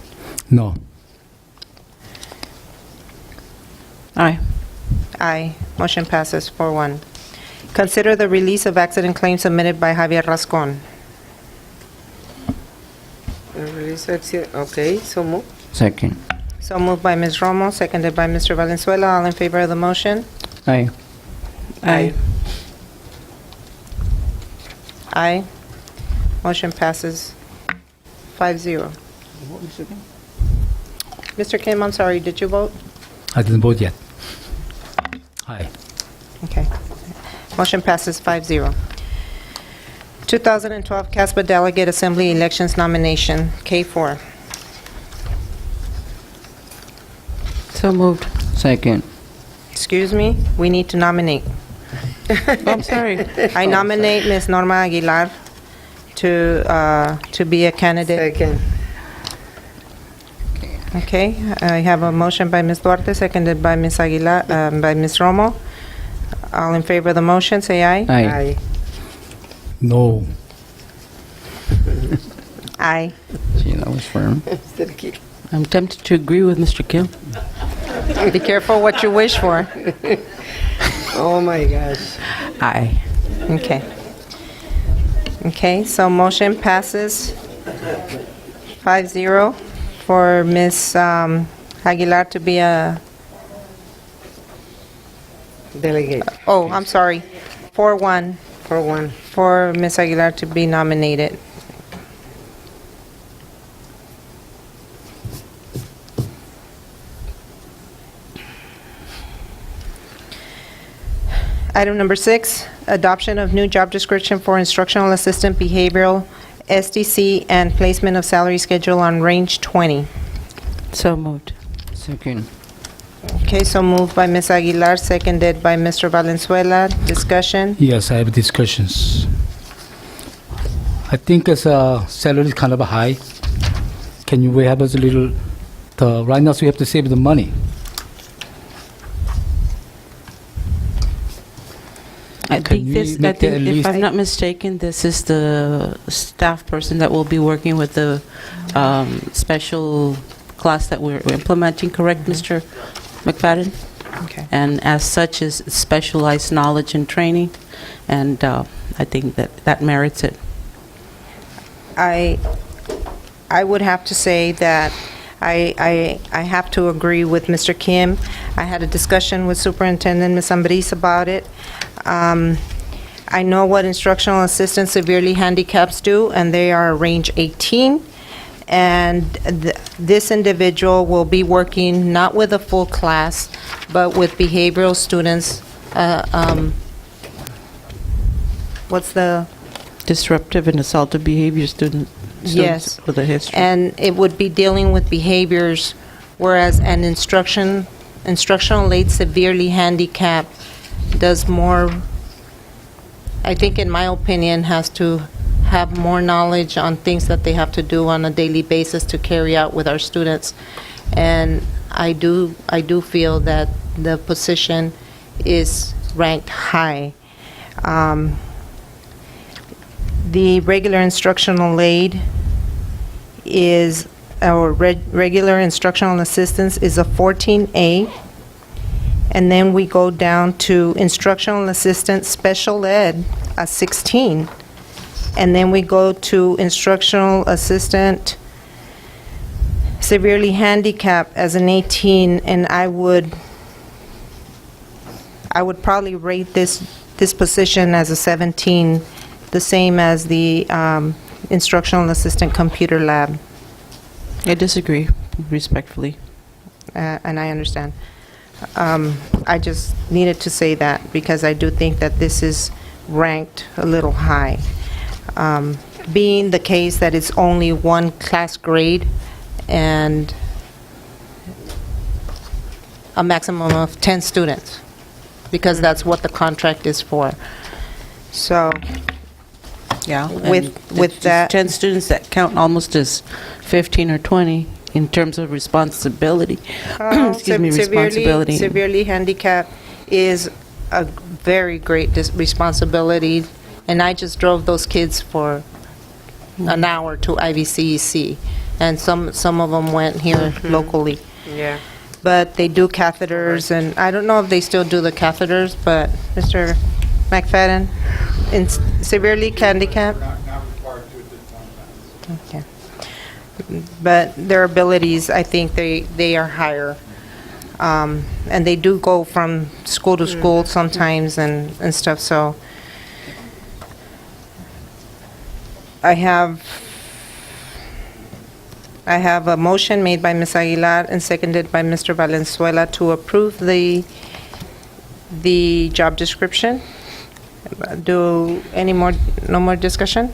No. Aye. Aye. Motion passes 4-1. Consider the release of accident claims submitted by Javier Rascon. Okay, so moved. Second. So moved by Ms. Romo, seconded by Mr. Valenzuela. All in favor of the motion? Aye. Aye. Aye. Motion passes 5-0. Mr. Kim, I'm sorry, did you vote? I didn't vote yet. Hi. Okay. Motion passes 5-0. 2012 CASPA Delegate Assembly Elections Nomination, K4. So moved. Second. Excuse me, we need to nominate. I'm sorry. I nominate Ms. Norma Aguilar to be a candidate. Second. Okay, I have a motion by Ms. Duarte, seconded by Ms. Aguilar, by Ms. Romo. All in favor of the motion, say aye. Aye. No. Aye. Gee, that was firm. I'm tempted to agree with Mr. Kim. Be careful what you wish for. Oh, my gosh. Aye. Okay. Okay, so motion passes 5-0 for Ms. Aguilar to be a, Delegate. oh, I'm sorry, 4-1 For one. for Ms. Aguilar to be nominated. Item number 6, adoption of new job description for instructional assistant behavioral SDC and placement of salary schedule on range 20. So moved. Second. Okay, so moved by Ms. Aguilar, seconded by Mr. Valenzuela. Discussion? Yes, I have discussions. I think as a salary is kind of high. Can you have us a little, right now, so we have to save the money. I Can think we this, I make that at think, if least- I'm not mistaken, this is the staff person that will be working with the special class that we're implementing, correct, Mr. McFadden? Okay. And as such is specialized knowledge and training, and I think that merits it. I would have to say that I have to agree with Mr. Kim. I had a discussion with Superintendent Ms. Ambriz about it. I know what instructional assistants severely handicaps do, and they are range 18. And this individual will be working not with a full class, but with behavioral students. What's the... Disruptive and assaultive behavior students Yes. with a history. And it would be dealing with behaviors, whereas an instructional aid severely handicapped does more, I think in my opinion, has to have more knowledge on things that they have to do on a daily basis to carry out with our students. And I do feel that the position is ranked high. The regular instructional aid is, our regular instructional assistance is a 14A. And then we go down to instructional assistant special ed, a 16. And then we go to instructional assistant severely handicapped as an 18, and I would probably rate this position as a 17, the same as the instructional assistant computer lab. I disagree respectfully. And I understand. I just needed to say that because I do think that this is ranked a little high. Being the case that it's only one class grade and a maximum of 10 students, because that's what the contract is for. So, Yeah. with that... 10 students that count almost as 15 or 20 in terms of responsibility. Excuse me, responsibility. Severely handicapped is a very great responsibility, and I just drove those kids for an hour to IVCEC, and some of them went here locally. Yeah. But they do catheters, and I don't know if they still do the catheters, but Mr. McFadden, in severely handicapped? Okay. But their abilities, I think they are higher. And they do go from school to school sometimes and stuff, so. I have a motion made by Ms. Aguilar and seconded by Mr. Valenzuela to approve the job description. No more discussion?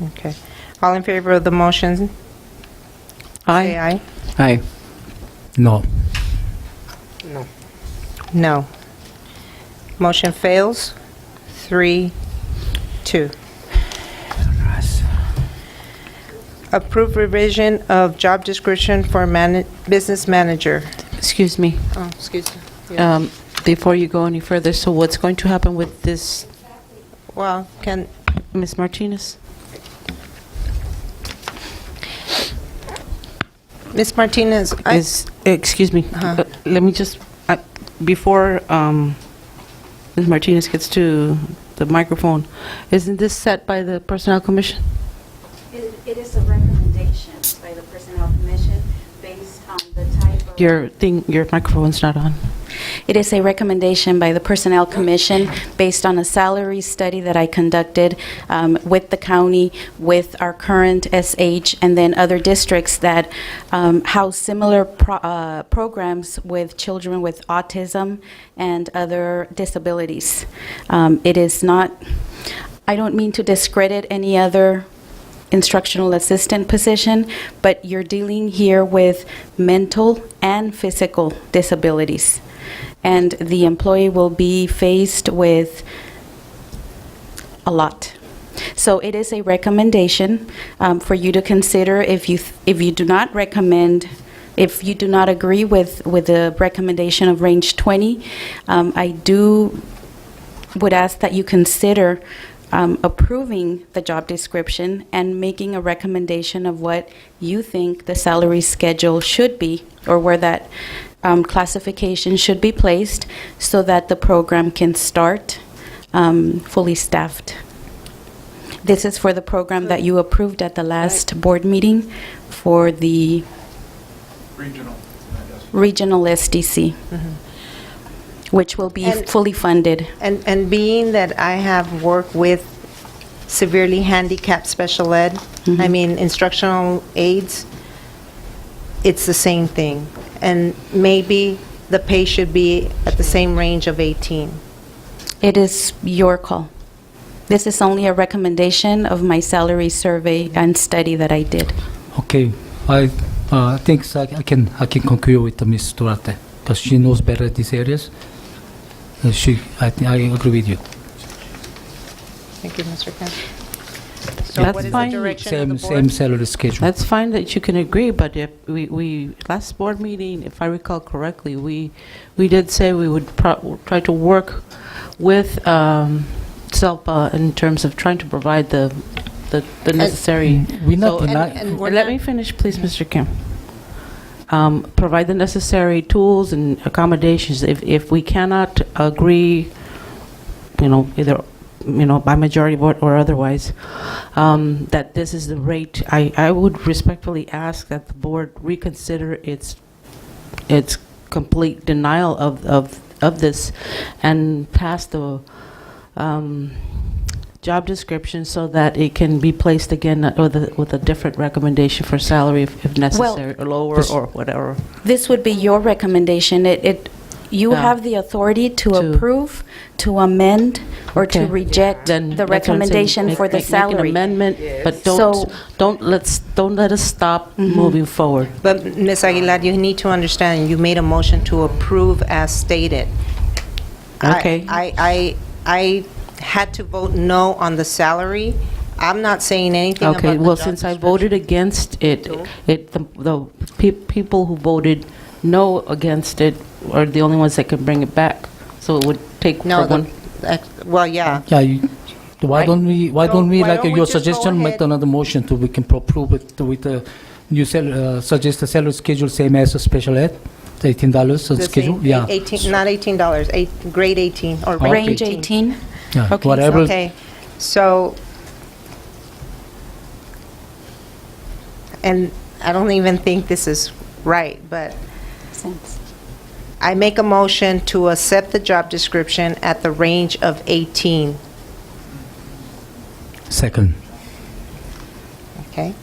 Okay. All in favor of the motion? Aye. Say aye. Aye. No. No. No. Motion fails. 3-2. Approve revision of job description for business manager. Excuse me. Oh, excuse me. Before you go any further, so what's going to happen with this, Well, Ms. Martinez? Ms. Martinez, Excuse me. Let me just, before Ms. Martinez gets to the microphone, isn't this set by the Personnel Commission? It is a recommendation by the Personnel Commission based on the type of... Your microphone's not on. It is a recommendation by the Personnel Commission based on a salary study that I conducted with the county, with our current SH, and then other districts that house similar programs with children with autism and other disabilities. It is not, I don't mean to discredit any other instructional assistant position, but you're dealing here with mental and physical disabilities. And the employee will be faced with a lot. So it is a recommendation for you to consider. If you do not recommend, if you do not agree with the recommendation of range 20, I would ask that you consider approving the job description and making a recommendation of what you think the salary schedule should be, or where that classification should be placed, so that the program can start fully staffed. This is for the program that you approved at the last board meeting for the regional SDC, which will be fully funded. And being that I have worked with severely handicapped special ed, I mean instructional aides, it's the same thing. And maybe the pay should be at the same range of 18. It is your call. This is only a recommendation of my salary survey and study that I did. Okay, I think I can concur with Ms. Duarte because she knows better these areas. I agree with you. Thank you, Mr. Kemp. So That's what is fine. the direction of the Same board? salary schedule. That's fine that you can agree, but if we last board meeting, if I recall correctly, we did say we would try to work with SELPA in terms of trying to provide the necessary. We're not So- denying. and we're Let not- me finish, please, Mr. Kim. Provide the necessary tools and accommodations. If we cannot agree, either by majority vote or otherwise, that this is the rate, I would respectfully ask that the board reconsider its complete denial of this and pass the job description so that it can be placed again with a different recommendation for salary if necessary, or lower or whatever. This would be your recommendation. You Yeah. have the authority to To- approve, to amend, or to Okay. reject Then the that's what I'm saying. recommendation for the Make an salary. amendment, but So- don't let us stop moving forward. But Ms. Aguilar, you need to understand, you made a motion to approve as stated. Okay. I had to vote no on the salary. I'm not saying anything about the Okay, well, job since I description. voted against it, the people who voted no against it are the only ones that can bring it back. So it would take No, for one. well, yeah. Yeah, why don't we, why like don't we your just go suggestion, make ahead? another motion to we can approve it with the new suggest the salary schedule same as a special ed, the $18 The schedule? same, Yeah. 18, not $18, grade 18, or Okay. Range 18. Yeah, Okay, whatever. Okay, so, and I don't even think this is right, but I make a motion to accept the job description at the range of 18, Second. okay?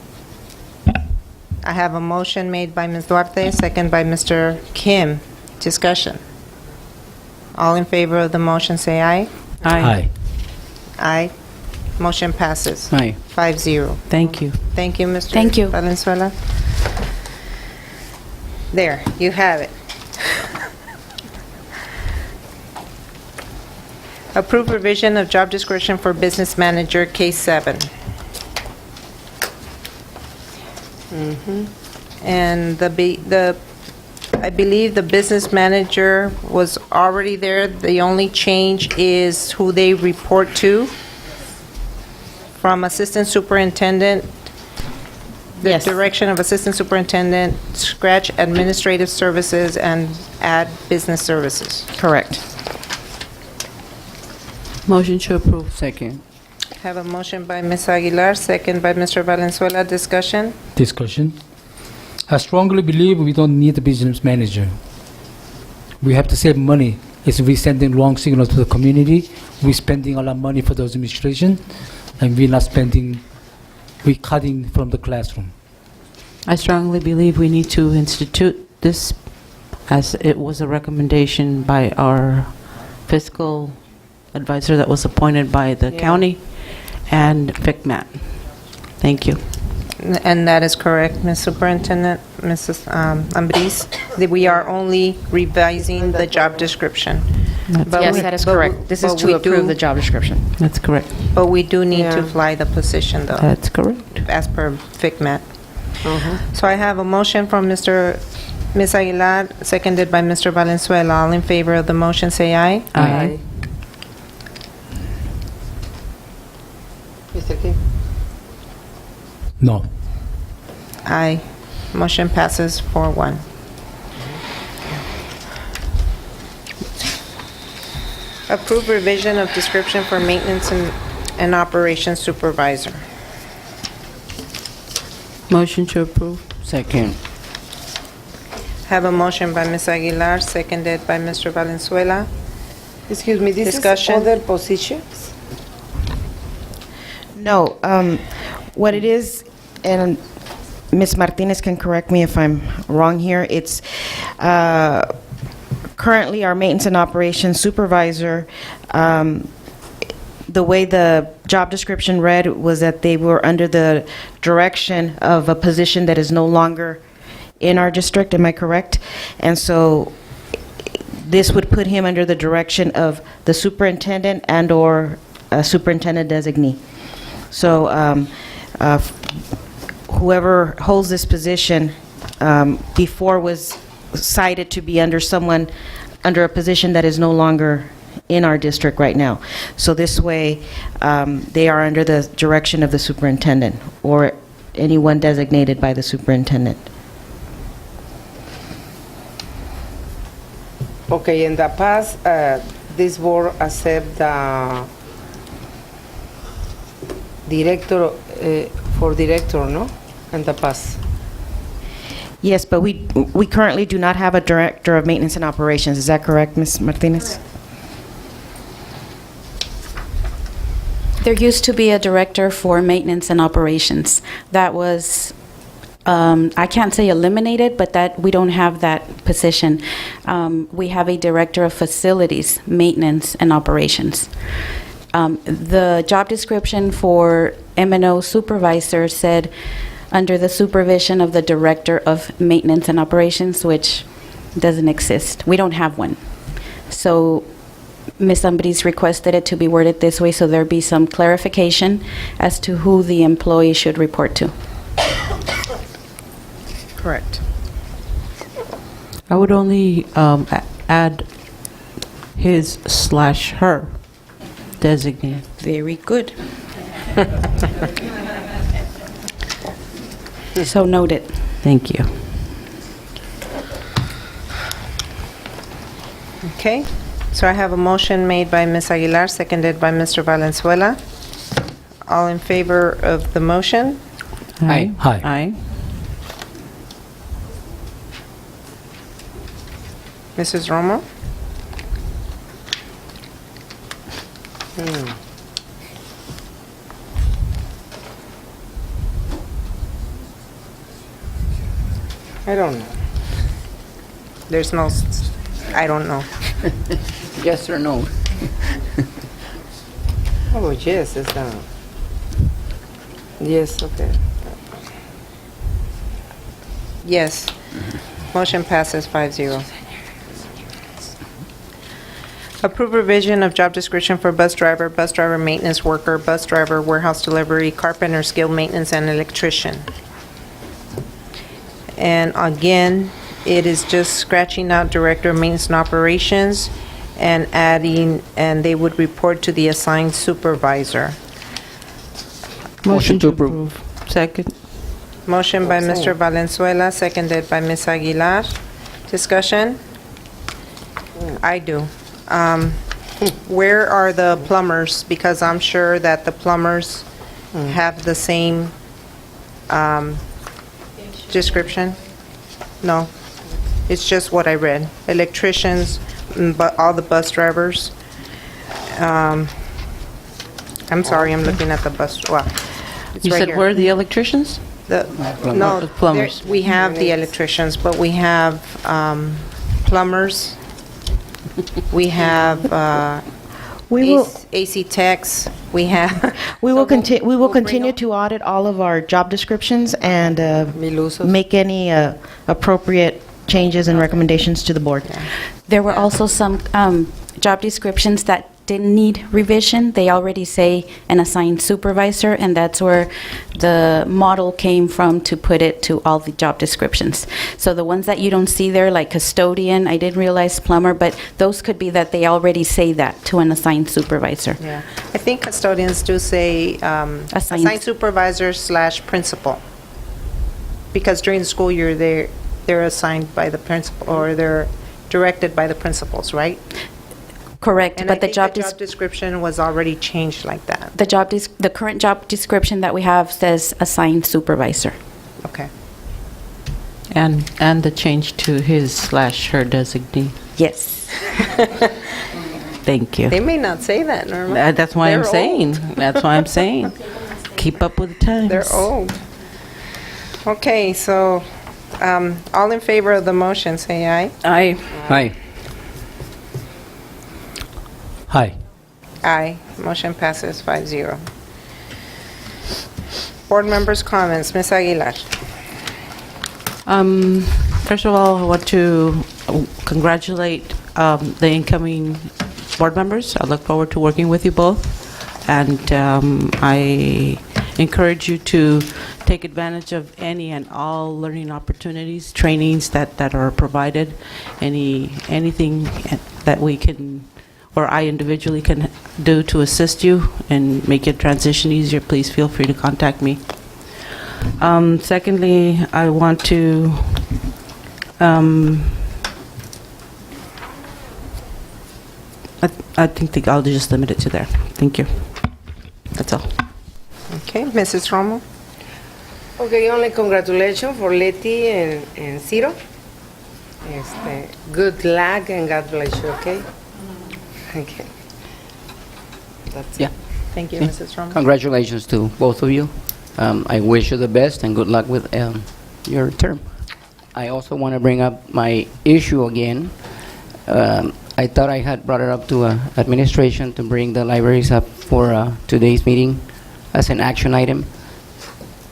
I have a motion made by Ms. Duarte, second by Mr. Kim. Discussion. All in favor of the motion, say aye. Aye. Aye. Motion passes. Aye. 5-0. Thank you. Thank you, Mr. Thank you. Valenzuela. There, you have it. Approve revision of job description for business manager, case 7. And I believe the business manager was already there. The only change is who they report to. From assistant superintendent, the Yes. direction of assistant superintendent, scratch administrative services and add business services. Correct. Motion to approve. Second. Have a motion by Ms. Aguilar, second by Mr. Valenzuela. Discussion? Discussion. I strongly believe we don't need a business manager. We have to save money. If we sending wrong signals to the community, we're spending a lot of money for the administration, and we're not spending, we're cutting from the classroom. I strongly believe we need to institute this as it was a recommendation by our fiscal advisor that was appointed by the county and FICMAT. Thank you. And that is correct, Ms. Superintendent, Mrs. Ambriz. That we are only revising the job description. But Yes, we- that is but we- correct. This is but to we approve do- the job description. That's correct. But we do need to Yeah. fly the position, though, That's correct. as per FICMAT. So I have a motion from Ms. Aguilar, seconded by Mr. Valenzuela. All in favor of the motion, say aye. Aye. Mr. Kim? No. Aye. Motion passes 4-1. Approve revision of description for maintenance and operations supervisor. Motion to approve. Second. Have a motion by Ms. Aguilar, seconded by Mr. Valenzuela. Excuse me, this Discussion. is other positions? No, what it is, and Ms. Martinez can correct me if I'm wrong here, it's currently our maintenance and operations supervisor, the way the job description read was that they were under the direction of a position that is no longer in our district, am I correct? And so this would put him under the direction of the superintendent and/or superintendent designee. So whoever holds this position before was cited to be under someone, under a position that is no longer in our district right now. So this way, they are under the direction of the superintendent or anyone designated by the superintendent. Okay, in the past, this board accept the director, for director, no? In the past. Yes, but we currently do not have a director of maintenance and operations. Is that correct, Ms. Martinez? There used to be a director for maintenance and operations. That was, I can't say eliminated, but that, we don't have that position. We have a director of facilities, maintenance, and operations. The job description for M&O supervisor said, under the supervision of the director of maintenance and operations, which doesn't exist. We don't have one. So Ms. Ambriz requested it to be worded this way, so there be some clarification as to who the employee should report to. Correct. I would only add his/her designee. Very good. So noted. Thank you. Okay, so I have a motion made by Ms. Aguilar, seconded by Mr. Valenzuela. All in favor of the motion? Aye. Aye. Aye. Mrs. Romo? I don't know. There's no, I don't know. Yes or no? Oh, yes, it's yes, okay. Yes. Motion passes 5-0. Approve revision of job description for bus driver maintenance worker, bus driver, warehouse delivery, carpenter, skilled maintenance, and electrician. And again, it is just scratching out director of maintenance and operations and adding, and they would report to the assigned supervisor. Motion to approve. Second. Motion by Mr. Valenzuela, seconded by Ms. Aguilar. Discussion? I do. Where are the plumbers? Because I'm sure that the plumbers have the same description. No, it's just what I read. Electricians, but all the bus drivers. I'm sorry, I'm looking at the bus, wow. It's You right said here. where are the electricians? No, The plumbers. we have the electricians, but we have plumbers. We have We will- AC Techs, we have. We will continue, we will we'll bring continue them- to audit all of our job descriptions and Milusos. make any appropriate changes and recommendations to the board. There were also some job descriptions that didn't need revision. They already say an assigned supervisor, and that's where the model came from to put it to all the job descriptions. So the ones that you don't see there, like custodian, I didn't realize plumber, but those could be that they already say that to an assigned supervisor. Yeah, I think custodians do say assigned supervisor / principal. Because during the school year, they're assigned by the principal, or they're directed by the principals, right? Correct, And but I the think job the job description was already changed like that. the current job description that we have says assigned supervisor. Okay. And the change to his/her designee. Yes. Thank you. They may not say that, Norma. That's why I'm They're saying. old. That's why I'm saying. Keep up with the times. They're old. Okay, so, all in favor of the motion, say aye. Aye. Aye. Aye. Aye. Motion passes 5-0. Board members' comments. Ms. Aguilar. First of all, I want to congratulate the incoming board members. I look forward to working with you both. And I encourage you to take advantage of any and all learning opportunities, trainings that are provided, anything that we can, or I individually can do to assist you and make your transition easier, please feel free to contact me. Secondly, I want to I think I'll just limit it to there. Thank you. That's all. Okay, Mrs. Romo. Okay, only congratulations for Leti and Ciro. Good luck and God bless you, okay? Okay. That's Yeah. Thank you, Mrs. Romo. Congratulations to both of you. I wish you the best and good luck with your term. I also want to bring up my issue again. I thought I had brought it up to administration to bring the libraries up for today's meeting as an action item,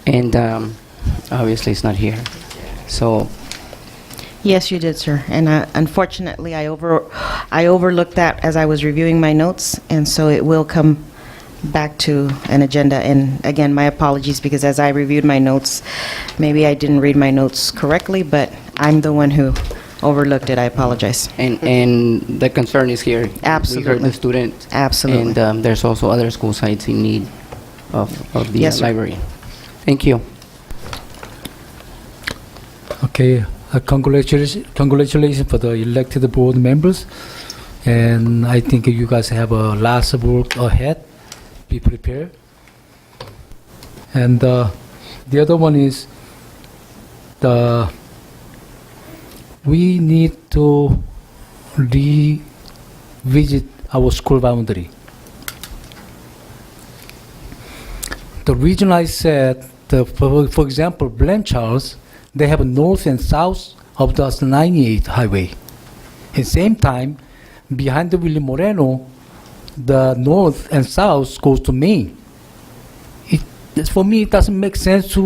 and obviously it's not here. So Yes, you did, sir. And unfortunately, I overlooked that as I was reviewing my notes, and so it will come back to an agenda. And again, my apologies, because as I reviewed my notes, maybe I didn't read my notes correctly, but I'm the one who overlooked it. I apologize. and the concern is here. We heard Absolutely. the students. Absolutely. And there's also other school sites in need of the Yes, sir. library. Thank you. Okay, congratulations for the elected board members. And I think you guys have a lot of work ahead. Be prepared. And the other one is we need to revisit our school boundary. The reason I said, for example, Blanchard's, they have north and south of the 98 highway. At the same time, behind the William Moreno, the north and south goes to Maine. For me, it doesn't make sense to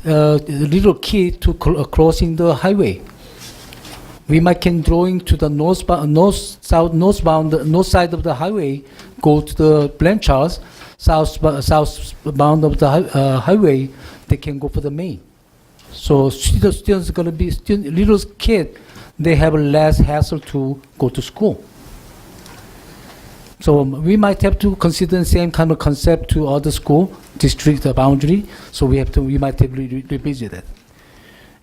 little kid to crossing the highway. We might can drawing to the north side of the highway, go to the Blanchard's, southbound of the highway, they can go for the Maine. So students going to be little kid, they have less hassle to go to school. So we might have to consider the same kind of concept to other school district boundary. So we might have to revisit it.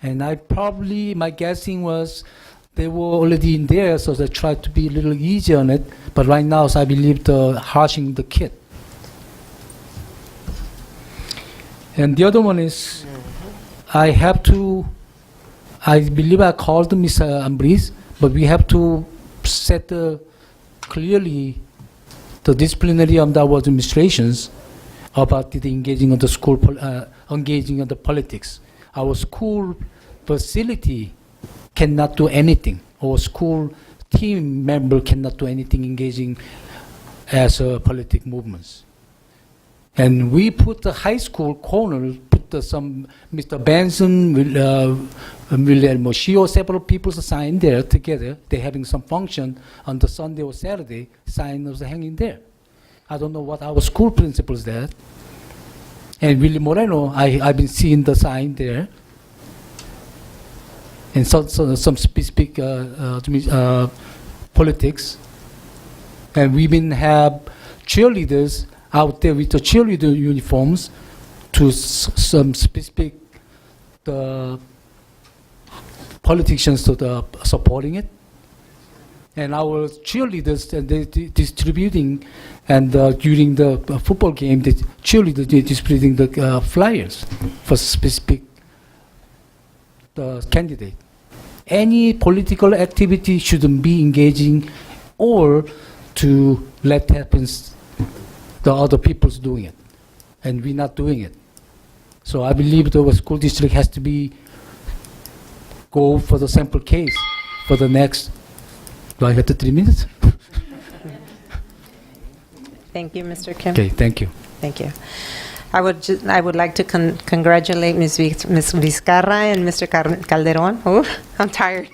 And my guessing was they were already in there, so they tried to be a little easier on it. But right now, so I believe the harshing the kid. And the other one is, I believe I called Ms. Ambris, but we have to set clearly the disciplinary of our administrations about the engaging of the school, engaging of the politics. Our school facility cannot do anything. Our school team member cannot do anything engaging as politic movements. And we put the high school corner, some Mr. Benson, William Moshio, several people sign there together. They're having some function on the Sunday or Saturday. Sign was hanging there. I don't know what our school principals there. And Willie Moreno, I've been seeing the sign there. And some specific politics. And we even have cheerleaders out there with the cheerleader uniforms to some specific politicians supporting it. And our cheerleaders, they distributing, and during the football game, the cheerleaders distributing the flyers for specific candidate. Any political activity shouldn't be engaging or to let happens the other people's doing it, and we're not doing it. So I believe the school district has to go for the sample case for the next. Do I have the 3 minutes? Thank you, Mr. Kim. Okay, thank you. Thank you. I would like to congratulate Ms. Vizcarra and Mr. Calderon. Ooh, I'm tired.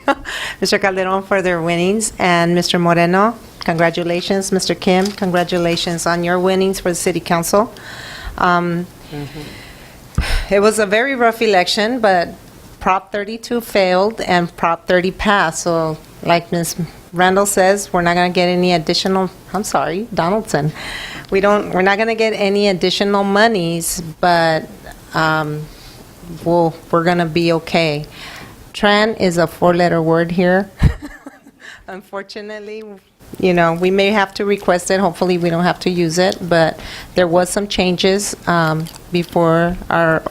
Mr. Calderon for their winnings, and Mr. Moreno, congratulations. Mr. Kim, congratulations on your winnings for the City Council. It was a very rough election, but Prop 32 failed and Prop 30 passed. So, like Ms. Randall says, we're not going to get any additional. I'm sorry, Donaldson. We're not going to get any additional monies, but we're going to be okay. Tran is a 4-letter word here. Unfortunately, we may have to request it. Hopefully, we don't have to use it, but there was some changes before our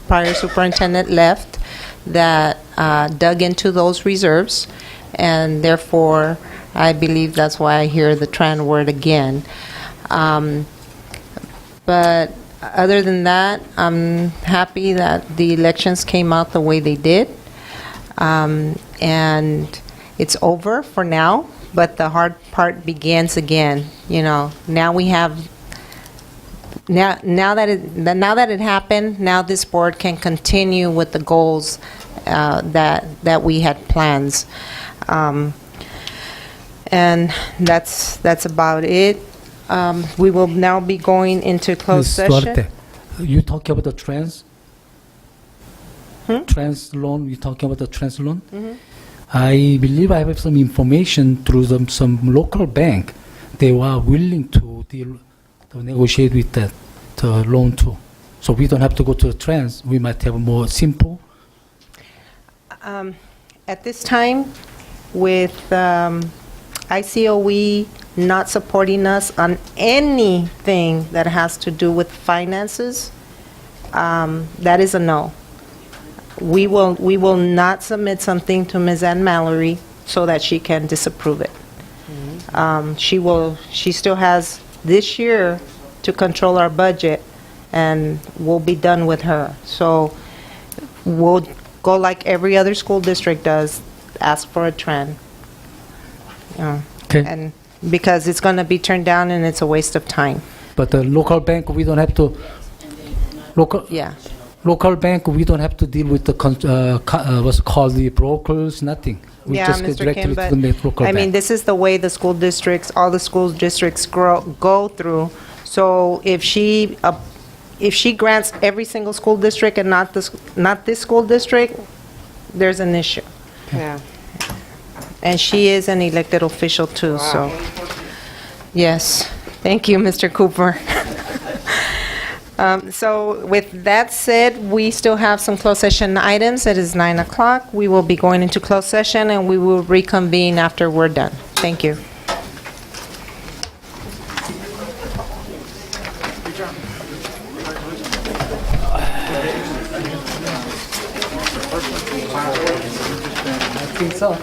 prior superintendent left that dug into those reserves, and therefore, I believe that's why I hear the Tran word again. But other than that, I'm happy that the elections came out the way they did. And it's over for now, but the hard part begins again. Now we have, now that it happened, now this board can continue with the goals that we had plans. And that's about it. We will now be going into closed Ms. session. Duarte, you talking about the trans loan? You talking about the trans loan? I believe I have some information through some local bank. They were willing to negotiate with that loan too. So we don't have to go to the trans. We might have a more simple. At this time, with ICOE not supporting us on anything that has to do with finances, that is a no. We will not submit something to Ms. Ann Mallory so that she can disapprove it. She still has this year to control our budget, and we'll be done with her. So we'll go like every other school district does, ask for a trend. Okay. And because it's going to be turned down and it's a waste of time. But the local bank, we don't have to. Local bank, we don't have to deal with the what's called the brokers, nothing. We just get Mr. directly Kim, to but the local I bank. mean, this is the way the school districts, all the school districts go through. So if she grants every single school district and not this school district, there's an issue. Yeah. And she is an elected official too, so. Yes, thank you, Mr. Cooper. So with that said, we still have some closed session items. It is 9 o'clock. We will be going into closed session, and we will reconvene after we're done. Thank you. I think so.